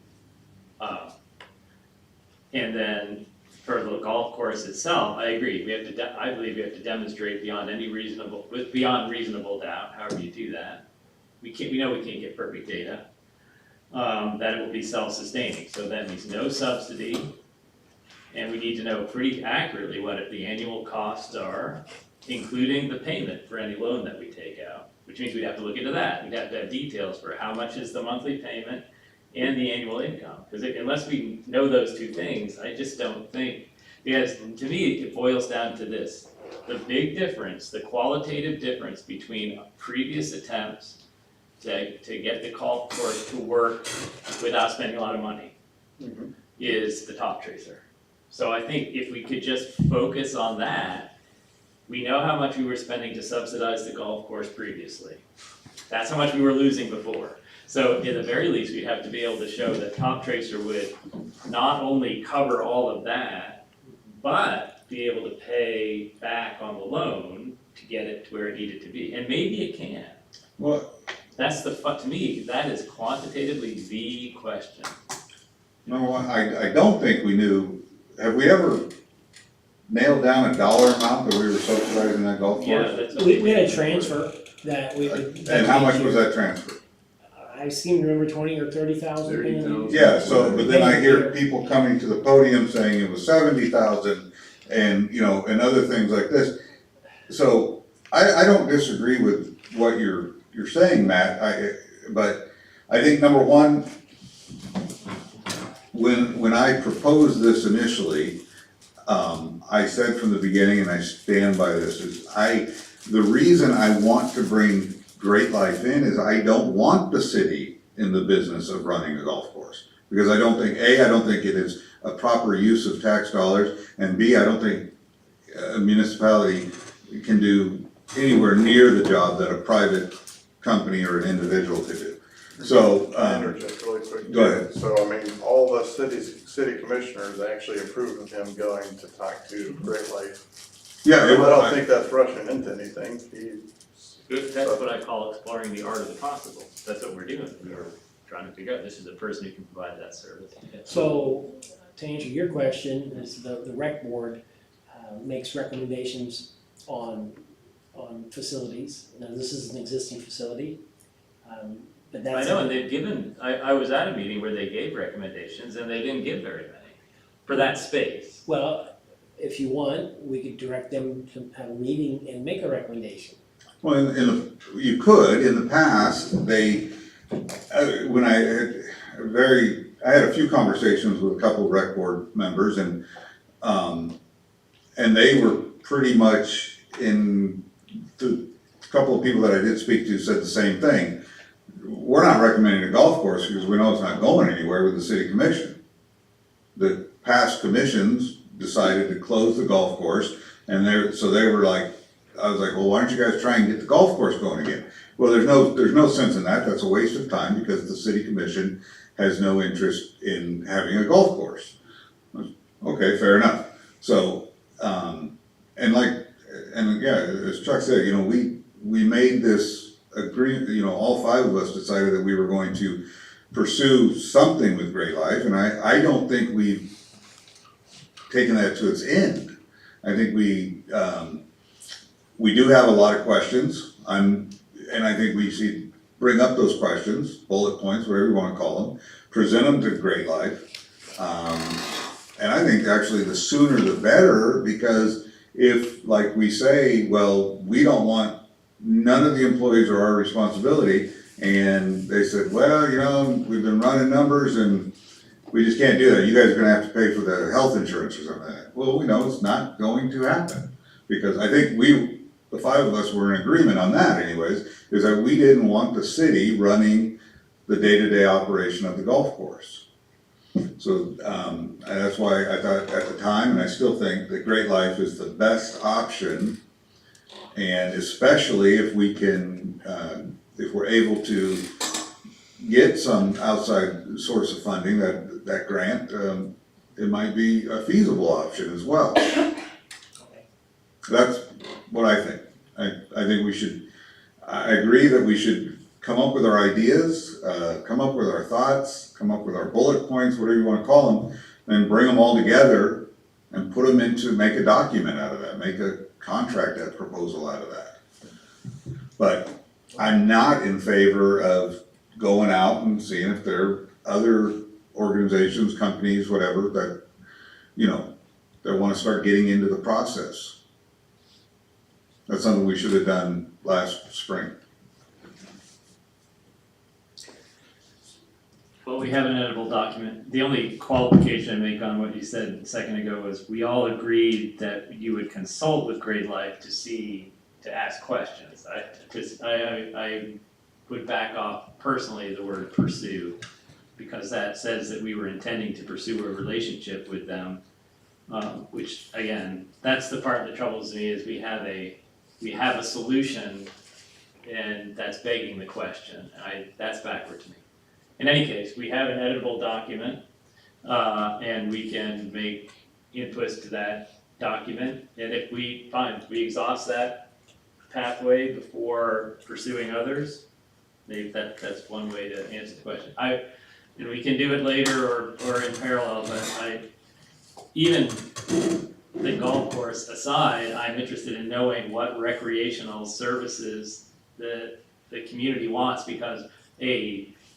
And then for the golf course itself, I agree, I believe we have to demonstrate beyond reasonable doubt, however you do that. We know we can't get perfect data, that it will be self-sustaining, so that means no subsidy. And we need to know pretty accurately what the annual costs are, including the payment for any loan that we take out, which means we'd have to look into that. We'd have to have details for how much is the monthly payment and the annual income. Because unless we know those two things, I just don't think, because to me, it boils down to this. The big difference, the qualitative difference between previous attempts to get the golf course to work without spending a lot of money is the top tracer. So I think if we could just focus on that, we know how much we were spending to subsidize the golf course previously. That's how much we were losing before. So at the very least, we'd have to be able to show that Top Tracer would not only cover all of that, but be able to pay back on the loan to get it to where it needed to be. And maybe it can. Well, That's to me, that is quantitatively the question. no, I don't think we knew, have we ever nailed down a dollar amount that we were subsidizing that golf Yeah, course? that's. We had a transfer that we. And how much was that transfer? I seem to remember 20 or 30,000. 30,000. Yeah, so, but then I hear people coming to the podium saying it was 70,000, and, you know, and other things like this. So, I don't disagree with what you're saying, Matt, but I think number one, when I proposed this initially, I said from the beginning, and I stand by this, the reason I want to bring Great Life in is I don't want the city in the business of running a golf course. Because I don't think, A, I don't think it is a proper use of tax dollars, and B, I don't think a municipality can do anywhere near the job that a private company or an individual could do. So, Can I interject really quick? go ahead. So, I mean, all the city commissioners actually approved of him going to talk to Great Life. Yeah, I don't think that's rushing into anything. That's what I call exploring the art of the possible. That's what we're doing. We're trying to figure out, this is a person who can provide that service. So, to answer your question, is the rec board makes recommendations on facilities. Now, this is an existing facility, but I that's. know, and they've given, I was at a meeting where they gave recommendations and they didn't give very many for that space. Well, if you want, we could direct them to have a meeting and make a recommendation. Well, you could, in the past, when I had a few conversations with a couple of rec board members, and they were pretty much a couple of people that I did speak to said the same thing. We're not recommending a golf course because we know it's not going anywhere with the city commission. The past commissions decided to close the golf course, and so they were like, I was like, well, why don't you guys try and get the golf course going again? Well, there's no sense in that. That's a waste of time because the city commission has no interest in having a golf course. Okay, fair enough. So, as Chuck said, you know, we made this agreement, you know, all five of us decided that we were going to pursue something with Great Life, and I don't think we've taken that to its end. I think we do have a lot of questions, and I think we should bring up those questions, bullet points, whatever you wanna call them, present them to Great Life. And I think actually the sooner the better, because if, like we say, well, we don't want, none of the employees are our responsibility, and they said, well, you know, we've been running numbers and we just can't do that, you guys are gonna have to pay for the health insurance or something like that. Well, we know it's not going to happen, because I think the five of us were in agreement on that anyways, is that we didn't want the city running the day-to-day operation of the golf course. So, and that's why I thought at the time, and I still think that Great Life is the best option. And especially if we can, if we're able to get some outside source of funding, that grant, it might be a feasible option as well. That's what I think. I think I agree that we should come up with our ideas, come up with our thoughts, come up with our bullet points, whatever you wanna call them, and bring them all together and put them make a document out of that, make a contract proposal out of that. But I'm not in favor of going out and seeing if there are other organizations, companies, whatever, that, you know, that wanna start getting into the process. That's something we should have done last spring. Well, we have an editable document. The only qualification I make on what you said a second ago was we all agreed that you would consult with Great Life to ask questions. I would back off personally the word pursue, because that says that we were intending to pursue a relationship with them. Which again, that's the part that troubles me, is we have a solution and that's begging the question. That's backward to me. In any case, we have an editable document, and we can make inputs to that document. And if we exhaust that pathway before pursuing others, maybe that's one way to answer the question. And we can do it later or in parallel, but even the golf course aside, I'm interested in knowing what recreational services the community wants, because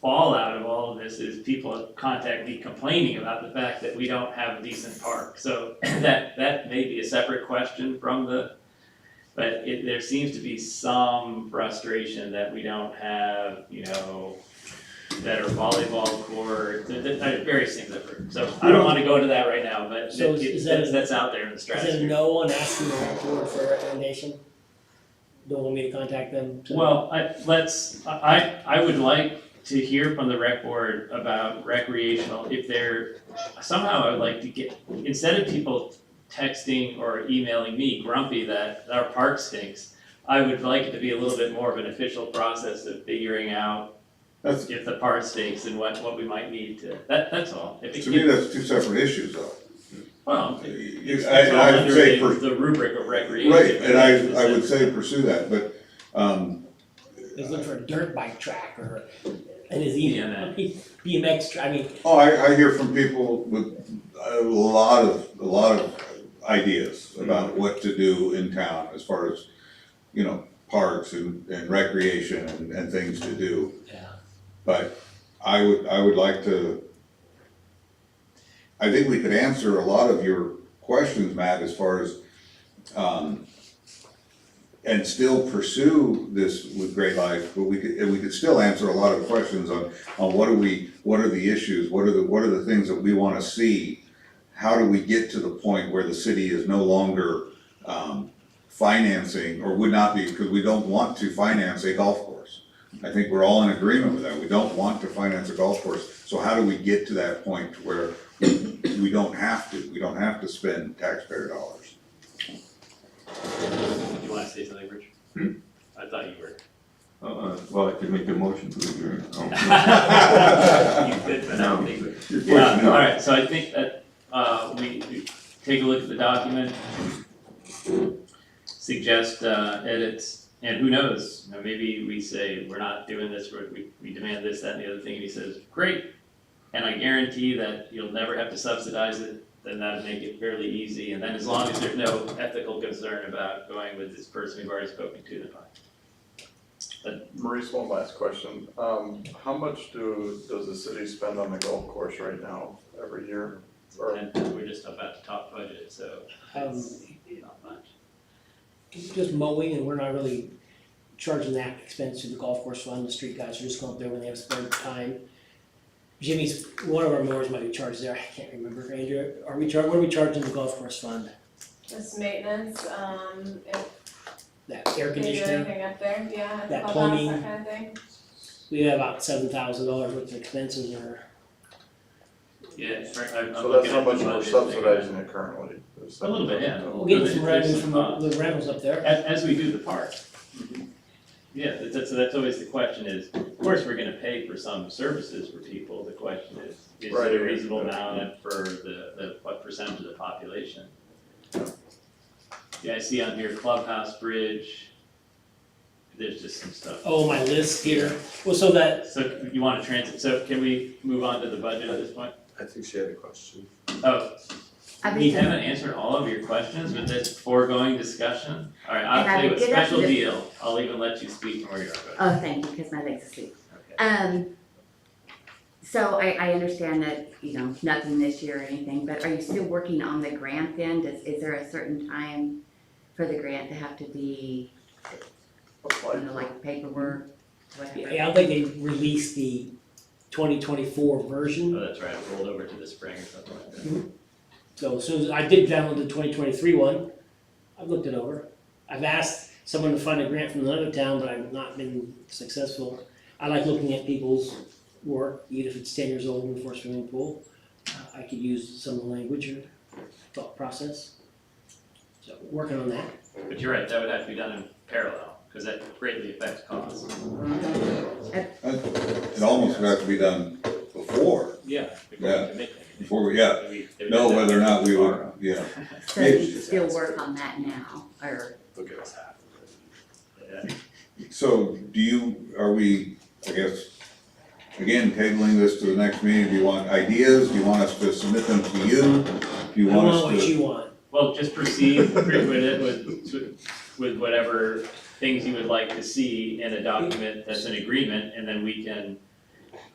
fallout of all of this is people contact me complaining about the fact that we don't have a decent park. So that may be a separate question from but there seems to be some frustration that we don't have, better volleyball court, various things I've heard. So I don't wanna go into that right now, but So is that- that's out there in the Is it a stratosphere. no on asking the rec board for a recommendation? Don't want me to contact them? Well, I would like to hear from the rec board about recreational, if somehow I would like to get, instead of people texting or emailing me grumpy that our park stinks, I would like it to be a little bit more of an official process of figuring out That's, if the park stinks and what we might need to, that's all. If it to me, that's two separate issues though. Well, You- it's I all would under say the rubric of recreation. Right, and I would say pursue that, but, Let's look for a dirt bike track or an BMX track, I mean, I hear from people with a lot of ideas about what to do in town as far as, parks and recreation and things to do. yeah. But I would like to, I think we could answer a lot of your questions, Matt, as far as, and still pursue this with Great Life, but we could still answer a lot of questions on what are the issues, what are the things that we wanna see? How do we get to the point where the city is no longer, financing, or would not be, because we don't want to finance a golf course. I think we're all in agreement with that, we don't want to finance a golf course, so how do we get to that point where we don't have to spend taxpayer dollars? You wanna say something, Rich? I thought you were. Well, I could make a motion to adjourn. You could, but I don't think. Your Yeah, question, no. alright, so I think that, we take a look at the document, suggest, edits, and who knows, maybe we say, we're not doing this, we demand this, that, and the other thing, and he says, great. And I guarantee that you'll never have to subsidize it, then that'd make it fairly easy, and then as long as there's no ethical concern about going with this person we've already spoken to, then fine. Maurice, one last question. How much does the city spend on the golf course right now every year? Or, And we're just about to top budget, so it's not much. Just mowing, and we're not really charging that expense to the golf course fund, the street guys are just going up there when they have spare time. Jimmy's, one of our mowers might be charged there, I can't remember, Andrew, what are we charging the golf course fund? Just maintenance, if That air we do conditioner, anything up there, yeah, That clubhouse, plumbing. that kind of thing. we have about $7,000 worth of expenses or, Yeah, Frank, I'm so looking that's how at the much we're budget. subsidizing it currently? is A little bit, yeah. we'll get some revenue There's from some, the rentals up there. As we do the park. Yeah, that's always the question is, of course, we're gonna pay for some services for people, the question is Right. it a reasonable amount for what percentage of the population? Yeah, I see on here clubhouse, bridge, there's just some stuff. Oh, my list here, well, so that, So you wanna so can we move on to the budget at this point? I think she had a question. Oh, I we think, haven't answered all of your questions with this foregoing discussion? Alright, And I I'll tell you would what, get up special to the- deal, I'll even let you speak from where you are, go oh, ahead. thank you, because my leg's asleep. Okay. So I understand that, nothing this year or anything, but are you still working on the grant then? Is there a certain time for the grant to have to be, like paperwork, whatever? yeah, I think they released the 2024 version. Oh, that's right, it rolled over to the spring or something like that. So as soon as, I did download the 2023 one, I've looked it over. I've asked someone to find a grant from another town, but I've not been successful. I like looking at people's work, even if it's 10 years old before swimming pool. I could use some of the language or thought process. So working on that. But you're right, that would have to be done in parallel, cause that greatly affects costs. It almost would have to be done before, Yeah. Yeah. Commit. before we, yeah, They would know do that whether or not we would, tomorrow. yeah. So you still work on that now, or? They'll give us half of it. Yeah. So are we, I guess, again, tabling this to the next meeting, do you want ideas, do you want us to submit them to you? Do you I want want us what to? you want. Well, just proceed with it with whatever things you would like to see in a document that's an agreement, and then we can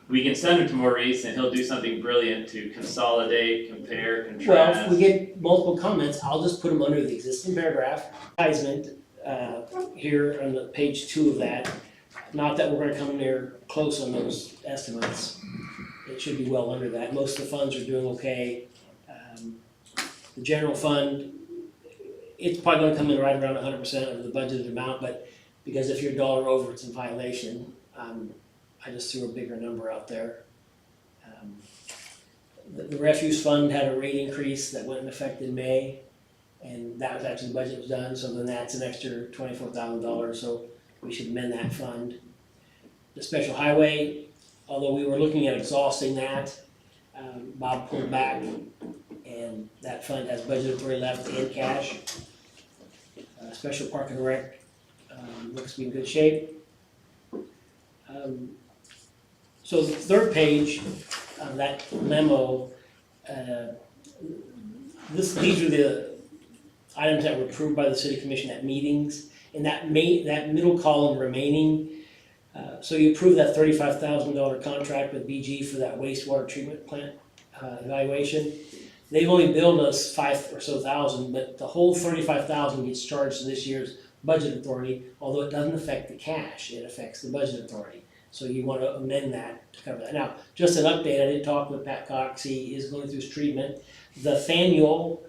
we can send them to Maurice and he'll do something brilliant to consolidate, compare, Well, if contrast. we get multiple comments, I'll just put them under the existing paragraph, advertisement, here on the page 2 of that. Not that we're gonna come near close on those estimates. It should be well under that. Most of the funds are doing okay. The general fund, it's probably gonna come in right around 100% of the budgeted amount, but because if you're a dollar over, it's in violation. I just threw a bigger number out there. The refuse fund had a rate increase that went in effect in May, and that was actually, the budget was done, so then that's an extra $24,000, so we should amend that fund. The special highway, although we were looking at exhausting that, Bob pulled back, and that fund has budget authority left and cash. Special park and rec, looks to be in good shape. So the third page of that memo, these are the items that were approved by the city commission at meetings. In that middle column remaining, so you approved that $35,000 contract with BG for that wastewater treatment plant evaluation. They've only billed us 5 or so thousand, but the whole 35,000 gets charged to this year's budget authority, although it doesn't affect the cash, it affects the budget authority. So you want to amend that to cover that. Now, just an update, I did talk with Pat Cox, he is going through his treatment. The Thaniel,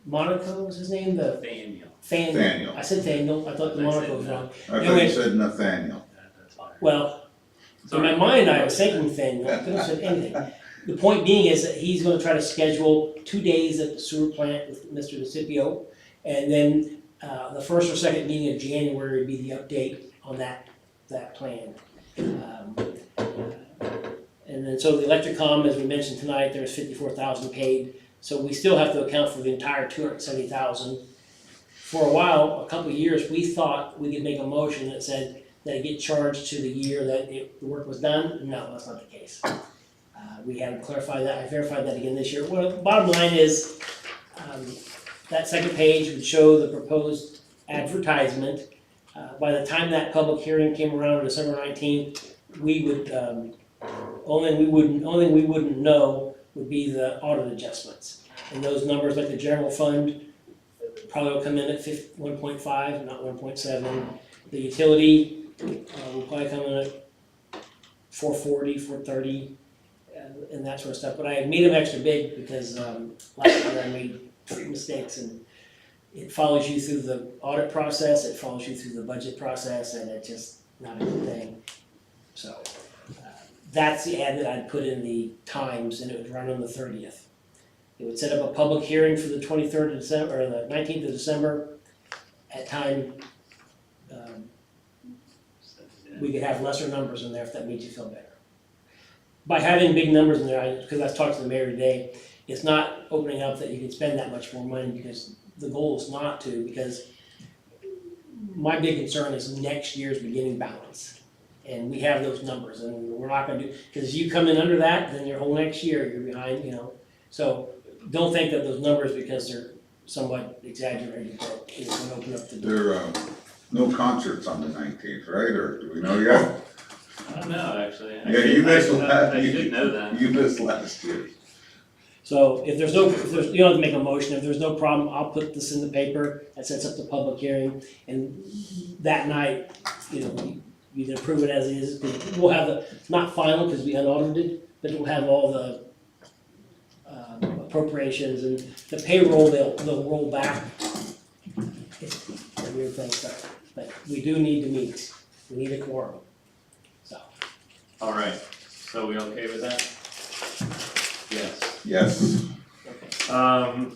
Monaco was his name, Nathaniel. Thaniel. I said Thaniel, I thought the I said Monaco was no. wrong. I thought you said Nathaniel. That's fine. Well, in my mind, I was thinking Thaniel, I could have said anything. The point being is that he's gonna try to schedule 2 days at the sewer plant with Mr. DeCipio, and then, the first or second meeting of January would be the update on that plan. And then, so the electric comm, as we mentioned tonight, there's 54,000 paid, so we still have to account for the entire 270,000. For a while, a couple of years, we thought we could make a motion that said that it get charged to the year that the work was done. No, that's not the case. We haven't clarified that, I verified that again this year. Well, the bottom line is, that second page would show the proposed advertisement. By the time that public hearing came around on December 19th, we would, only thing we wouldn't know would be the audit adjustments. And those numbers, like the general fund, probably will come in at 1.5, not 1.7. The utility, will probably come in at 440, 430, and that sort of stuff. But I made them extra big because, last year I made 3 mistakes, and it follows you through the audit process, it follows you through the budget process, and it's just not a good thing. So, that's the ad that I'd put in the Times, and it would run on the 30th. It would set up a public hearing for the 23rd of December, or the 19th of December, at time, we could have lesser numbers in there if that made you feel better. By having big numbers in there, because I've talked to the mayor today, it's not opening up that you can spend that much more money, because the goal is not to, because my big concern is next year's beginning balance. And we have those numbers, and we're not gonna do, because if you come in under that, then your whole next year, you're behind, So don't think that those numbers, because they're somewhat exaggerated, that it's gonna open up the door. There are no concerts on the 19th, right, or do we know yet? I don't know, actually. Yeah, you missed last, I should know that. you missed last year. So if there's, you don't have to make a motion, if there's no problem, I'll put this in the paper, that sets up the public hearing, and that night, you can approve it as is. We'll have it's not final because we unaudited, but we'll have all the appropriations and the payroll, they'll roll back. It's a weird thing, sorry, but we do need to meet, we need a quorum, so. All right, so we okay with that? Yes. Yes. Okay.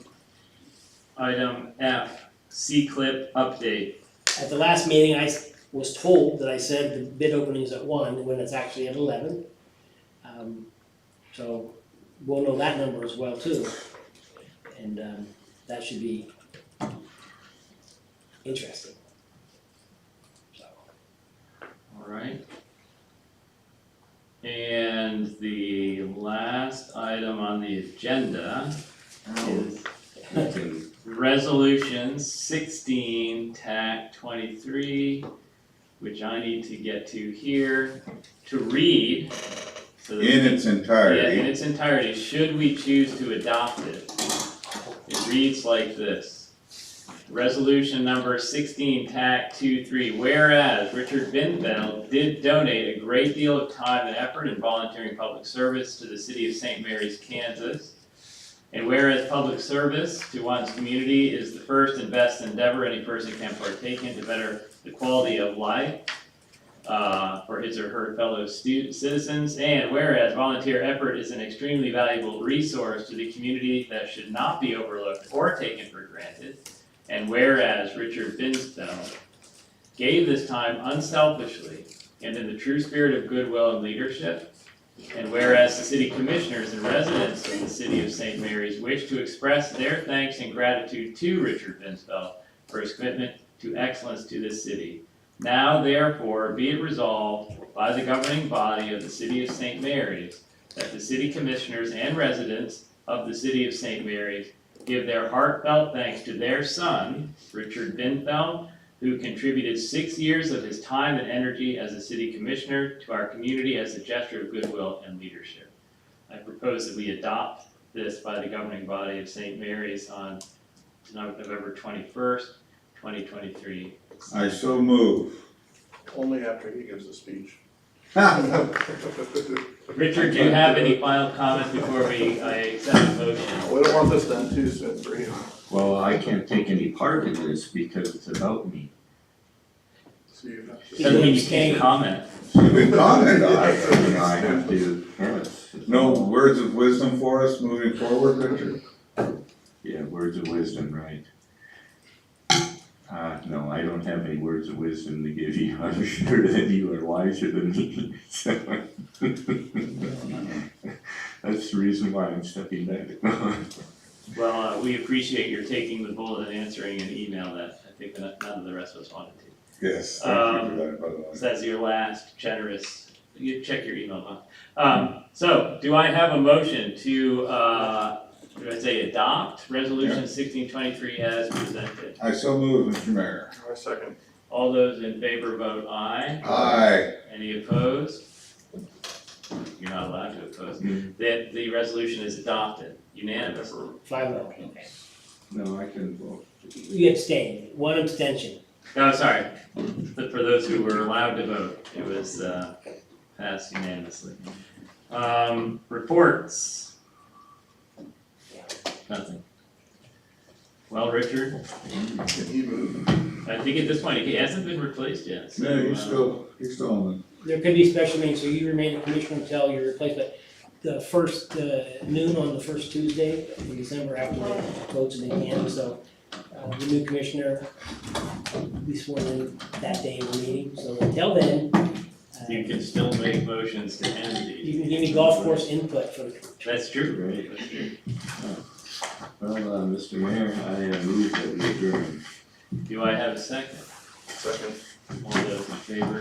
Item F, C-CLIP update. At the last meeting, I was told that I said the bid opening is at 1, when it's actually at 11. So we'll know that number as well too. And that should be interesting. So. All right. And the last item on the agenda is Resolution 16, TAC 23, which I need to get to here to read. So that we In can- its Yeah, in entirety. its entirety, should we choose to adopt it. It reads like this. Resolution number 16, TAC 23, whereas Richard Binfeld did donate a great deal of time and effort in volunteering public service to the city of St. Mary's, Kansas. And whereas public service to one's community is the first and best endeavor any person can partake in to better the quality of life for his or her fellow citizens, and whereas volunteer effort is an extremely valuable resource to the community that should not be overlooked or taken for granted, and whereas Richard Binsfeld gave this time unselfishly and in the true spirit of goodwill and leadership, and whereas the city commissioners and residents of the city of St. Mary's wish to express their thanks and gratitude to Richard Binsfeld for his commitment to excellence to this city. Now therefore be it resolved by the governing body of the city of St. Mary's that the city commissioners and residents of the city of St. Mary's give their heartfelt thanks to their son, Richard Binfeld, who contributed 6 years of his time and energy as a city commissioner to our community as a gesture of goodwill and leadership. I propose that we adopt this by the governing body of St. Mary's on November 21st, 2023. I so move. Only after he gives the speech. Richard, do you have any final comments before I accept the motion? We don't want this done too soon for you. Well, I can't take any part in this because it's about me. So you have to. Doesn't mean you can't comment. You can comment on I, it. you know, I have to, yes. No words of wisdom for us moving forward, Richard? Yeah, words of wisdom, right? No, I don't have any words of wisdom to give you. I'm sure that you are wiser than me, so. That's the reason why I'm stepping back. Well, we appreciate your taking the bullet and answering an email that I think none of the rest of us wanted to. Yes, thank you for that, by the way. So that's your last generous, you check your email box. So, do I have a motion to, do I say adopt resolution 1623 as presented? I so move, Mr. Mayor. I second. All those in favor vote aye. Aye. Any opposed? You're not allowed to oppose. That the resolution is adopted, unanimous. 5-0, okay. No, I couldn't vote. You abstained, one abstention. No, sorry, but for those who were allowed to vote, it was passed unanimously. Reports. Nothing. Well, Richard, Can he move? I think at this point, he hasn't been replaced yet, so. No, you're still on There could be special meetings, so you remain a commissioner until you're replaced, but the first, noon on the first Tuesday in December after the votes have been canvassed, so the new commissioner will be sworn in that day of the meeting, so until then, You can still make motions to end you these. can give me golf course input for the. That's true, right? That's true. Well, Mr. Mayor, I move that we adjourn. Do I have a second? Second. All those in favor